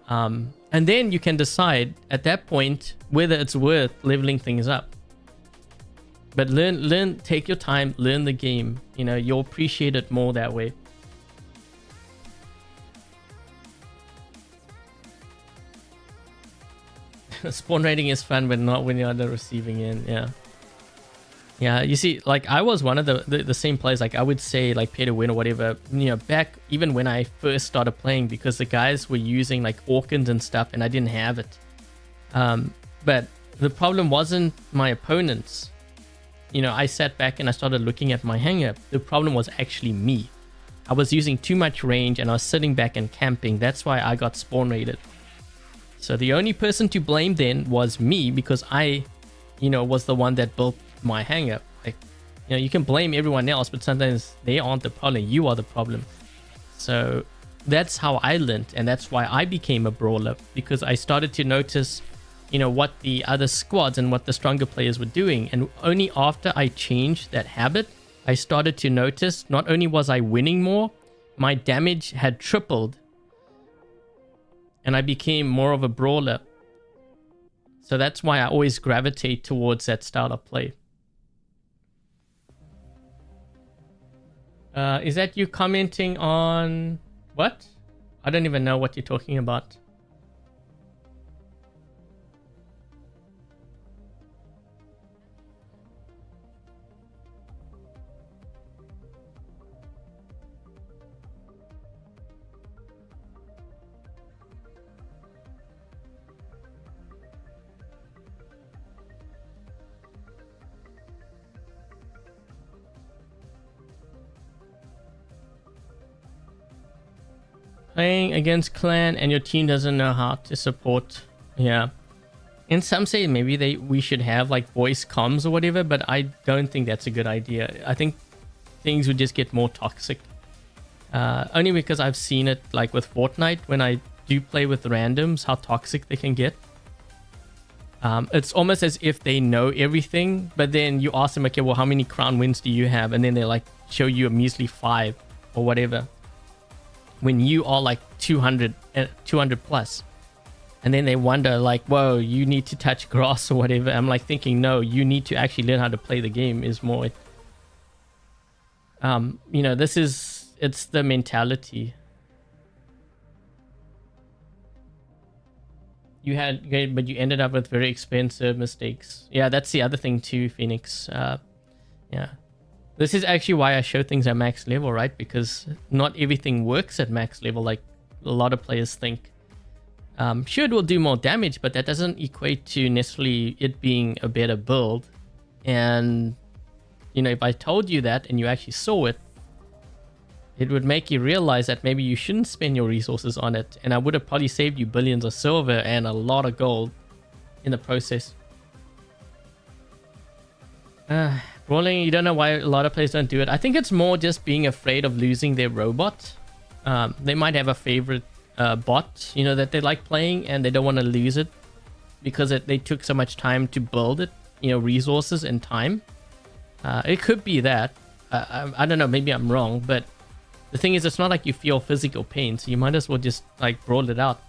And then you can decide at that point whether it's worth leveling things up. But learn, take your time, learn the game. You know, you'll appreciate it more that way. Spawn raiding is fun, but not when you're on the receiving end. Yeah, you see, like I was one of the same players. Like I would say like pay to win or whatever, you know, back even when I first started playing, because the guys were using like Orkins and stuff and I didn't have it. But the problem wasn't my opponents. You know, I sat back and I started looking at my hanger. The problem was actually me. I was using too much range and I was sitting back and camping. That's why I got spawn raided. So the only person to blame then was me because I, you know, was the one that built my hanger. Like, you know, you can blame everyone else, but sometimes they aren't the problem. You are the problem. So that's how I learned. And that's why I became a brawler, because I started to notice, you know, what the other squads and what the stronger players were doing. And only after I changed that habit, I started to notice not only was I winning more, my damage had tripled. And I became more of a brawler. So that's why I always gravitate towards that style of play. Is that you commenting on... What? I don't even know what you're talking about. Playing against clan and your team doesn't know how to support. Yeah. And some say maybe we should have like voice comms or whatever, but I don't think that's a good idea. I think things would just get more toxic. Only because I've seen it like with Fortnite when I do play with randoms, how toxic they can get. It's almost as if they know everything, but then you ask them, okay, well, how many crown wins do you have? And then they like show you a measly 5 or whatever, when you are like 200 plus. And then they wonder like, whoa, you need to touch grass or whatever. I'm like thinking, no, you need to actually learn how to play the game is more it. You know, it's the mentality. But you ended up with very expensive mistakes. Yeah, that's the other thing too, Phoenix. Yeah. This is actually why I show things at max level, right? Because not everything works at max level like a lot of players think. Sure, it will do more damage, but that doesn't equate to necessarily it being a better build. And, you know, if I told you that and you actually saw it, it would make you realize that maybe you shouldn't spend your resources on it. And I would have probably saved you billions of silver and a lot of gold in the process. Brawling, you don't know why a lot of players don't do it. I think it's more just being afraid of losing their robot. They might have a favorite bot, you know, that they like playing, and they don't want to lose it because they took so much time to build it, you know, resources and time. It could be that. I don't know, maybe I'm wrong, but the thing is, it's not like you feel physical pain, so you might as well just like brawl it out.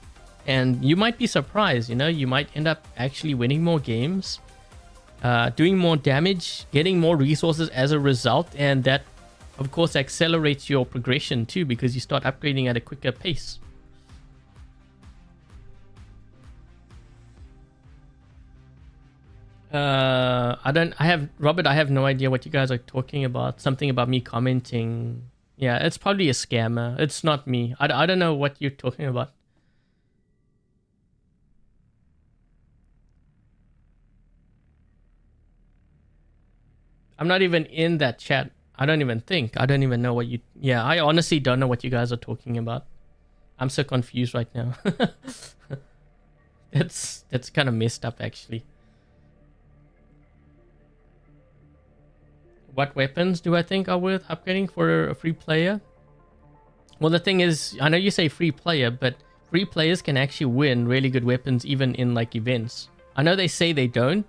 And you might be surprised, you know, you might end up actually winning more games, doing more damage, getting more resources as a result, and that of course accelerates your progression too, because you start upgrading at a quicker pace. Robert, I have no idea what you guys are talking about. Something about me commenting. Yeah, it's probably a scammer. It's not me. I don't know what you're talking about. I'm not even in that chat. I don't even know what you... Yeah, I honestly don't know what you guys are talking about. I'm so confused right now. That's kind of messed up, actually. What weapons do I think are worth upgrading for a free player? Well, the thing is, I know you say free player, but free players can actually win really good weapons even in like events. I know they say they don't,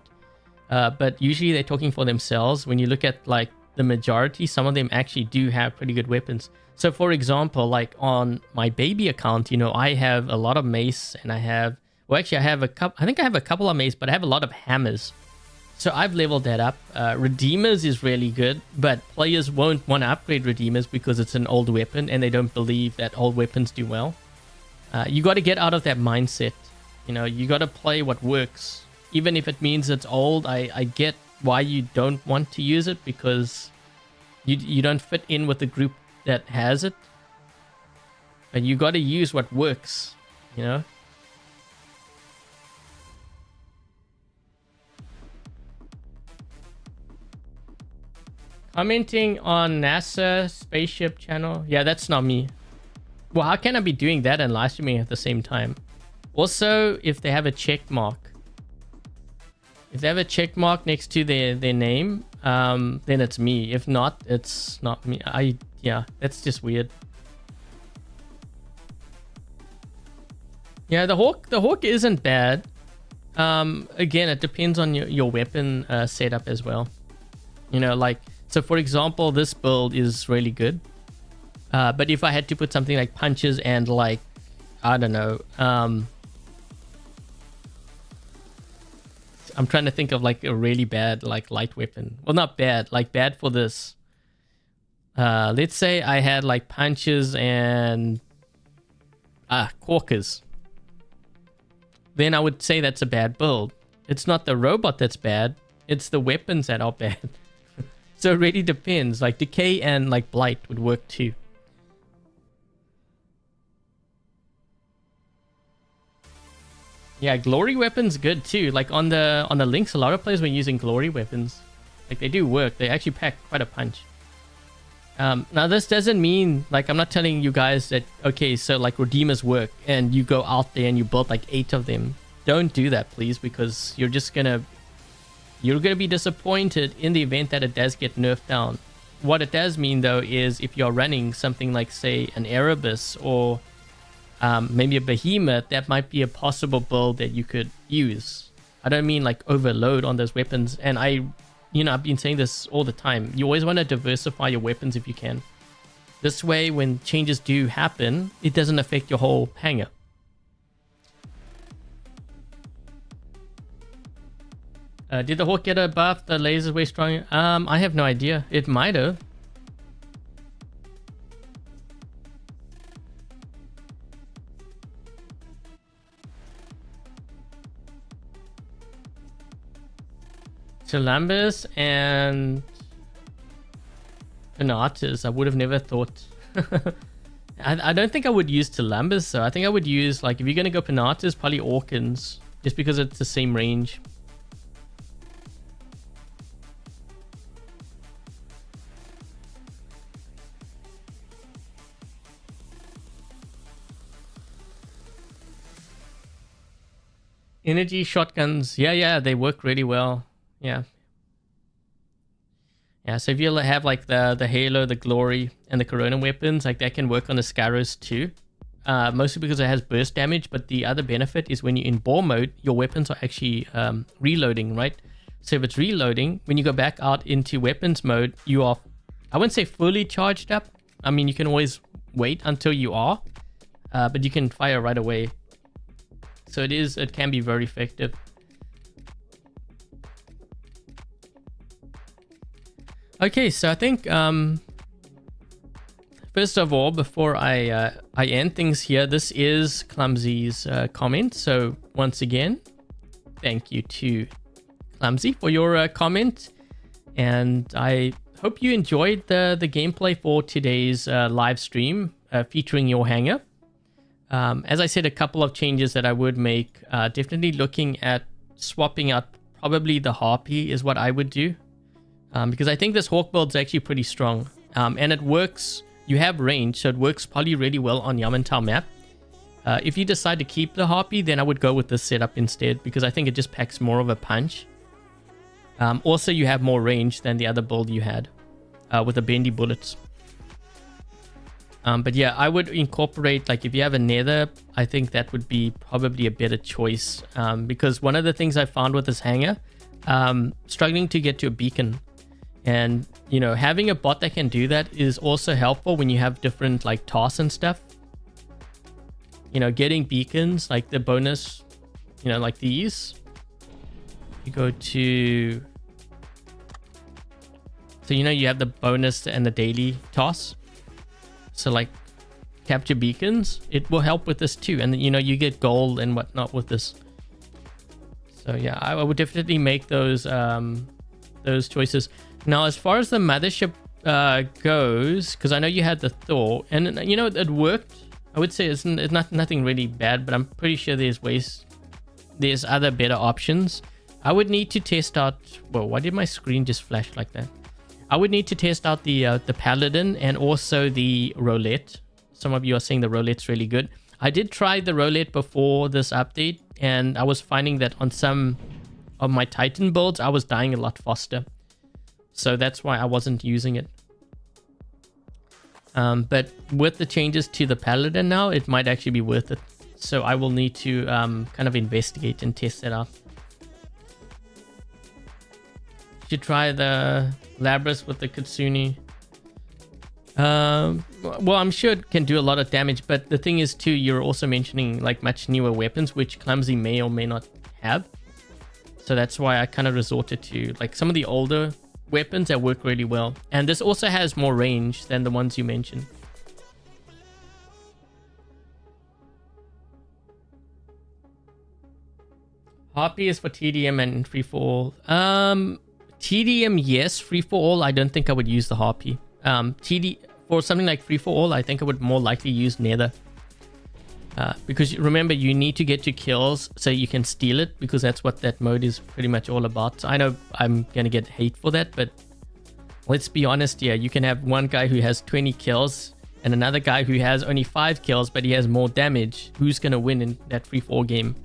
but usually they're talking for themselves. When you look at like the majority, some of them actually do have pretty good weapons. So for example, like on my baby account, you know, I have a lot of mace, and I have a couple of mace, but I have a lot of hammers. So I've leveled that up. Redeemers is really good, but players won't want to upgrade Redeemers because it's an old weapon and they don't believe that old weapons do well. You got to get out of that mindset. You know, you got to play what works. Even if it means it's old, I get why you don't want to use it, because you don't fit in with the group that has it. But you got to use what works, you know? Commenting on NASA spaceship channel. Yeah, that's not me. Well, how can I be doing that and live streaming at the same time? Also, if they have a check mark. If they have a check mark next to their name, then it's me. If not, it's not me. Yeah, that's just weird. Yeah, the hawk isn't bad. Again, it depends on your weapon setup as well. You know, like, so for example, this build is really good. But if I had to put something like punches and like, I don't know, I'm trying to think of like a really bad like light weapon. Well, not bad, like bad for this. Let's say I had like punches and corkers. Then I would say that's a bad build. It's not the robot that's bad, it's the weapons that are bad. So it really depends. Like decay and like blight would work too. Yeah, glory weapons good too. Like on the links, a lot of players were using glory weapons. Like they do work. They actually pack quite a punch. Now this doesn't mean, like, I'm not telling you guys that, okay, so like redeemers work and you go out there and you build like 8 of them. Don't do that, please, because you're gonna be disappointed in the event that it does get nerfed down. what it does mean though is if you're running something like, say, an Erebus or maybe a Behemoth, that might be a possible build that you could use. I don't mean like overload on those weapons. And I've been saying this all the time. You always want to diversify your weapons if you can. This way, when changes do happen, it doesn't affect your whole hangar. Did the Hawk get a buff? The lasers way stronger? I have no idea. It might have. Columbus and Penatas, I would have never thought. I don't think I would use Columbus, so I think I would use, like, if you're going to go Penatas, probably Orkans, just because it's the same range. Energy shotguns, yeah, they work really well. Yeah, so if you have like the Halo, the Glory, and the Corona weapons, like that can work on the Scarrows too. Mostly because it has burst damage, but the other benefit is when you're in ball mode, your weapons are actually reloading, right? So if it's reloading, when you go back out into weapons mode, you are, I wouldn't say fully charged up. I mean, you can always wait until you are, but you can fire right away. So it can be very effective. Okay, so I think first of all, before I end things here, this is Clumzee's comment. So once again, thank you to Clumzee for your comment, and I hope you enjoyed the gameplay for today's live stream featuring your hangar. As I said, a couple of changes that I would make. Definitely looking at swapping out probably the Harpy is what I would do. Because I think this Hawk build is actually pretty strong. And it works, you have range, so it works probably really well on Yamantau map. If you decide to keep the Harpy, then I would go with this setup instead, because I think it just packs more of a punch. Also, you have more range than the other build you had with the bendy bullets. But yeah, I would incorporate, like if you have a nether, I think that would be probably a better choice. Because one of the things I found with this hangar, struggling to get to a beacon. And, you know, having a bot that can do that is also helpful when you have different, like, tasks and stuff. You know, getting beacons, like the bonus, you know, like these. You go to... So, you know, you have the bonus and the daily tasks. So, like, capture beacons. It will help with this too. And, you know, you get gold and whatnot with this. So, yeah, I would definitely make those choices. Now, as far as the mothership goes, because I know you had the Thor, and you know it worked. I would say it's not nothing really bad, but I'm pretty sure there's other better options. I would need to test out. Well, why did my screen just flash like that? I would need to test out the Paladin and also the Roulette. Some of you are saying the Roulette's really good. I did try the Roulette before this update, and I was finding that on some of my Titan builds, I was dying a lot faster. So that's why I wasn't using it. But with the changes to the Paladin now, it might actually be worth it. So I will need to kind of investigate and test that out. Should try the Labrys with the Kitsune. Well, I'm sure it can do a lot of damage, but the thing is too, you're also mentioning like much newer weapons, which Clumzee may or may not have. So that's why I kind of resorted to like some of the older weapons that work really well. And this also has more range than the ones you mentioned. Harpy is for TDM and free for all. TDM, yes. Free for all, I don't think I would use the Harpy. For something like free for all, I think I would more likely use Nether. Because remember, you need to get your kills so you can steal it, because that's what that mode is pretty much all about. So I know I'm gonna get hate for that, but let's be honest here. You can have one guy who has 20 kills and another guy who has only 5 kills, but he has more damage. Who's gonna win in that free for all game?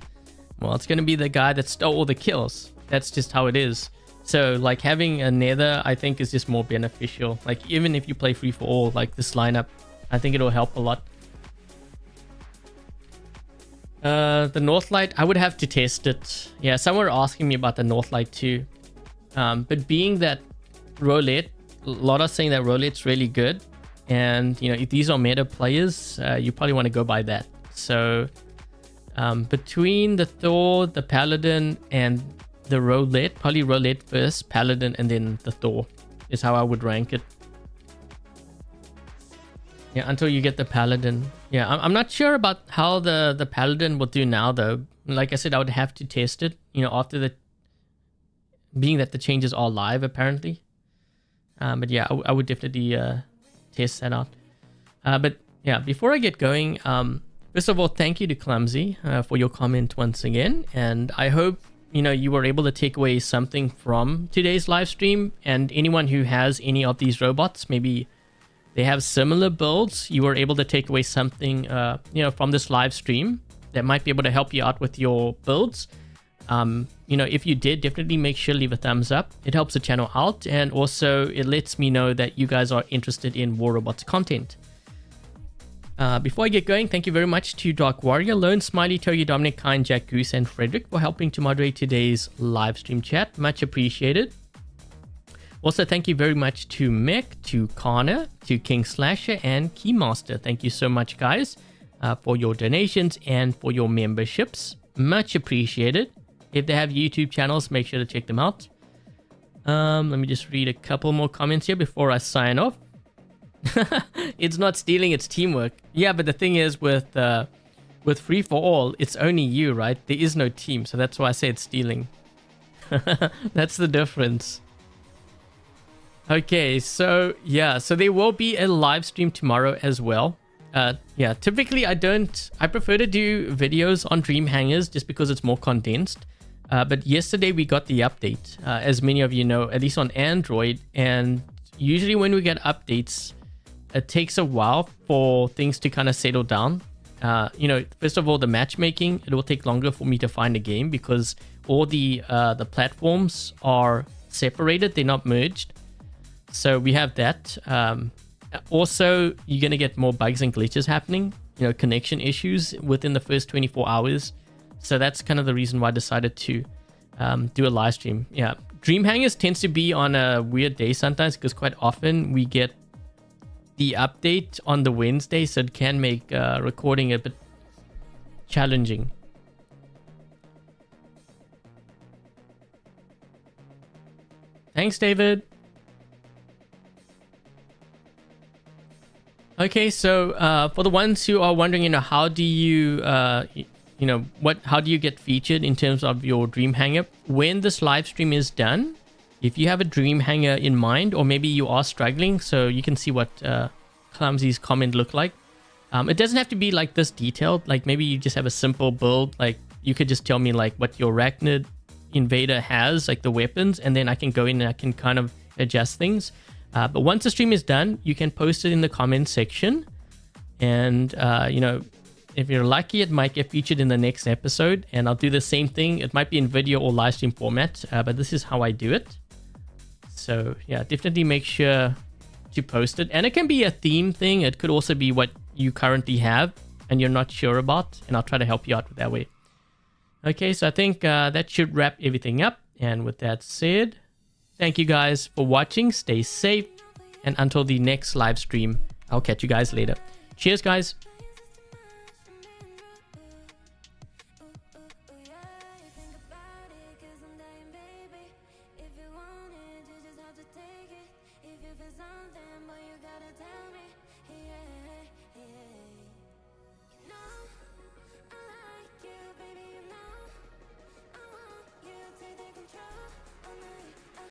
Well, it's gonna be the guy that stole all the kills. That's just how it is. So like having a nether, I think, is just more beneficial. Like even if you play free for all, like this lineup, I think it'll help a lot. The Northlight, I would have to test it. Yeah, some were asking me about the Northlight too. But being that roulette, a lot are saying that roulette's really good. And, you know, if these are meta players, you probably want to go by that. So between the Thor, the Paladin, and the roulette, probably roulette first, Paladin, and then the Thor is how I would rank it. Yeah, until you get the Paladin. Yeah, I'm not sure about how the Paladin will do now, though. Like I said, I would have to test it, you know, after the... being that the changes are live, apparently. But yeah, I would definitely test that out. But yeah, before I get going, first of all, thank you to Clumzee for your comment once again. And I hope, you know, you were able to take away something from today's live stream. And anyone who has any of these robots, maybe they have similar builds, you were able to take away something, you know, from this live stream that might be able to help you out with your builds. You know, if you did, definitely make sure to leave a thumbs up. It helps the channel out, and also it lets me know that you guys are interested in War Robots content. Before I get going, thank you very much to Dark Warrior, Lone, Smiley, Togi, Dominic, Kind, Jack, Goose, and Frederick for helping to moderate today's live stream chat. Much appreciated. Also, thank you very much to Mech, to Connor, to King Slasher, and Keymaster. Thank you so much, guys, for your donations and for your memberships. Much appreciated. If they have YouTube channels, make sure to check them out. Let me just read a couple more comments here before I sign off. It's not stealing, it's teamwork. Yeah, but the thing is with free for all, it's only you, right? There is no team, so that's why I say it's stealing. That's the difference. Okay, so yeah, so there will be a live stream tomorrow as well. Yeah, typically I prefer to do videos on Dream Hangars just because it's more condensed. But yesterday we got the update, as many of you know, at least on Android. And usually when we get updates, it takes a while for things to kind of settle down. You know, first of all, the matchmaking, it will take longer for me to find a game because all the platforms are separated, they're not merged. So we have that. Also, you're going to get more bugs and glitches happening, you know, connection issues within the first 24 hours. So that's kind of the reason why I decided to do a live stream. Yeah, Dream Hangars tends to be on a weird day sometimes because quite often we get the update on the Wednesday, so it can make recording a bit challenging. Thanks, David. Okay, so for the ones who are wondering, you know, how do you, you know, how do you get featured in terms of your Dream Hangar? When this live stream is done, if you have a Dream Hangar in mind, or maybe you are struggling, so you can see what Clumzee's comment looked like. It doesn't have to be like this detailed. Like maybe you just have a simple build. Like you could just tell me like what your Arachnid Invader has, like the weapons, and then I can go in and I can kind of adjust things. But once the stream is done, you can post it in the comment section. And, you know, if you're lucky, it might get featured in the next episode. And I'll do the same thing. It might be in video or live stream format, but this is how I do it. So, yeah, definitely make sure to post it. And it can be a theme thing. It could also be what you currently have and you're not sure about. And I'll try to help you out with that way. Okay, so I think that should wrap everything up. And with that said... thank you guys for watching. Stay safe. And until the next live stream, I'll catch you guys later. Cheers, guys.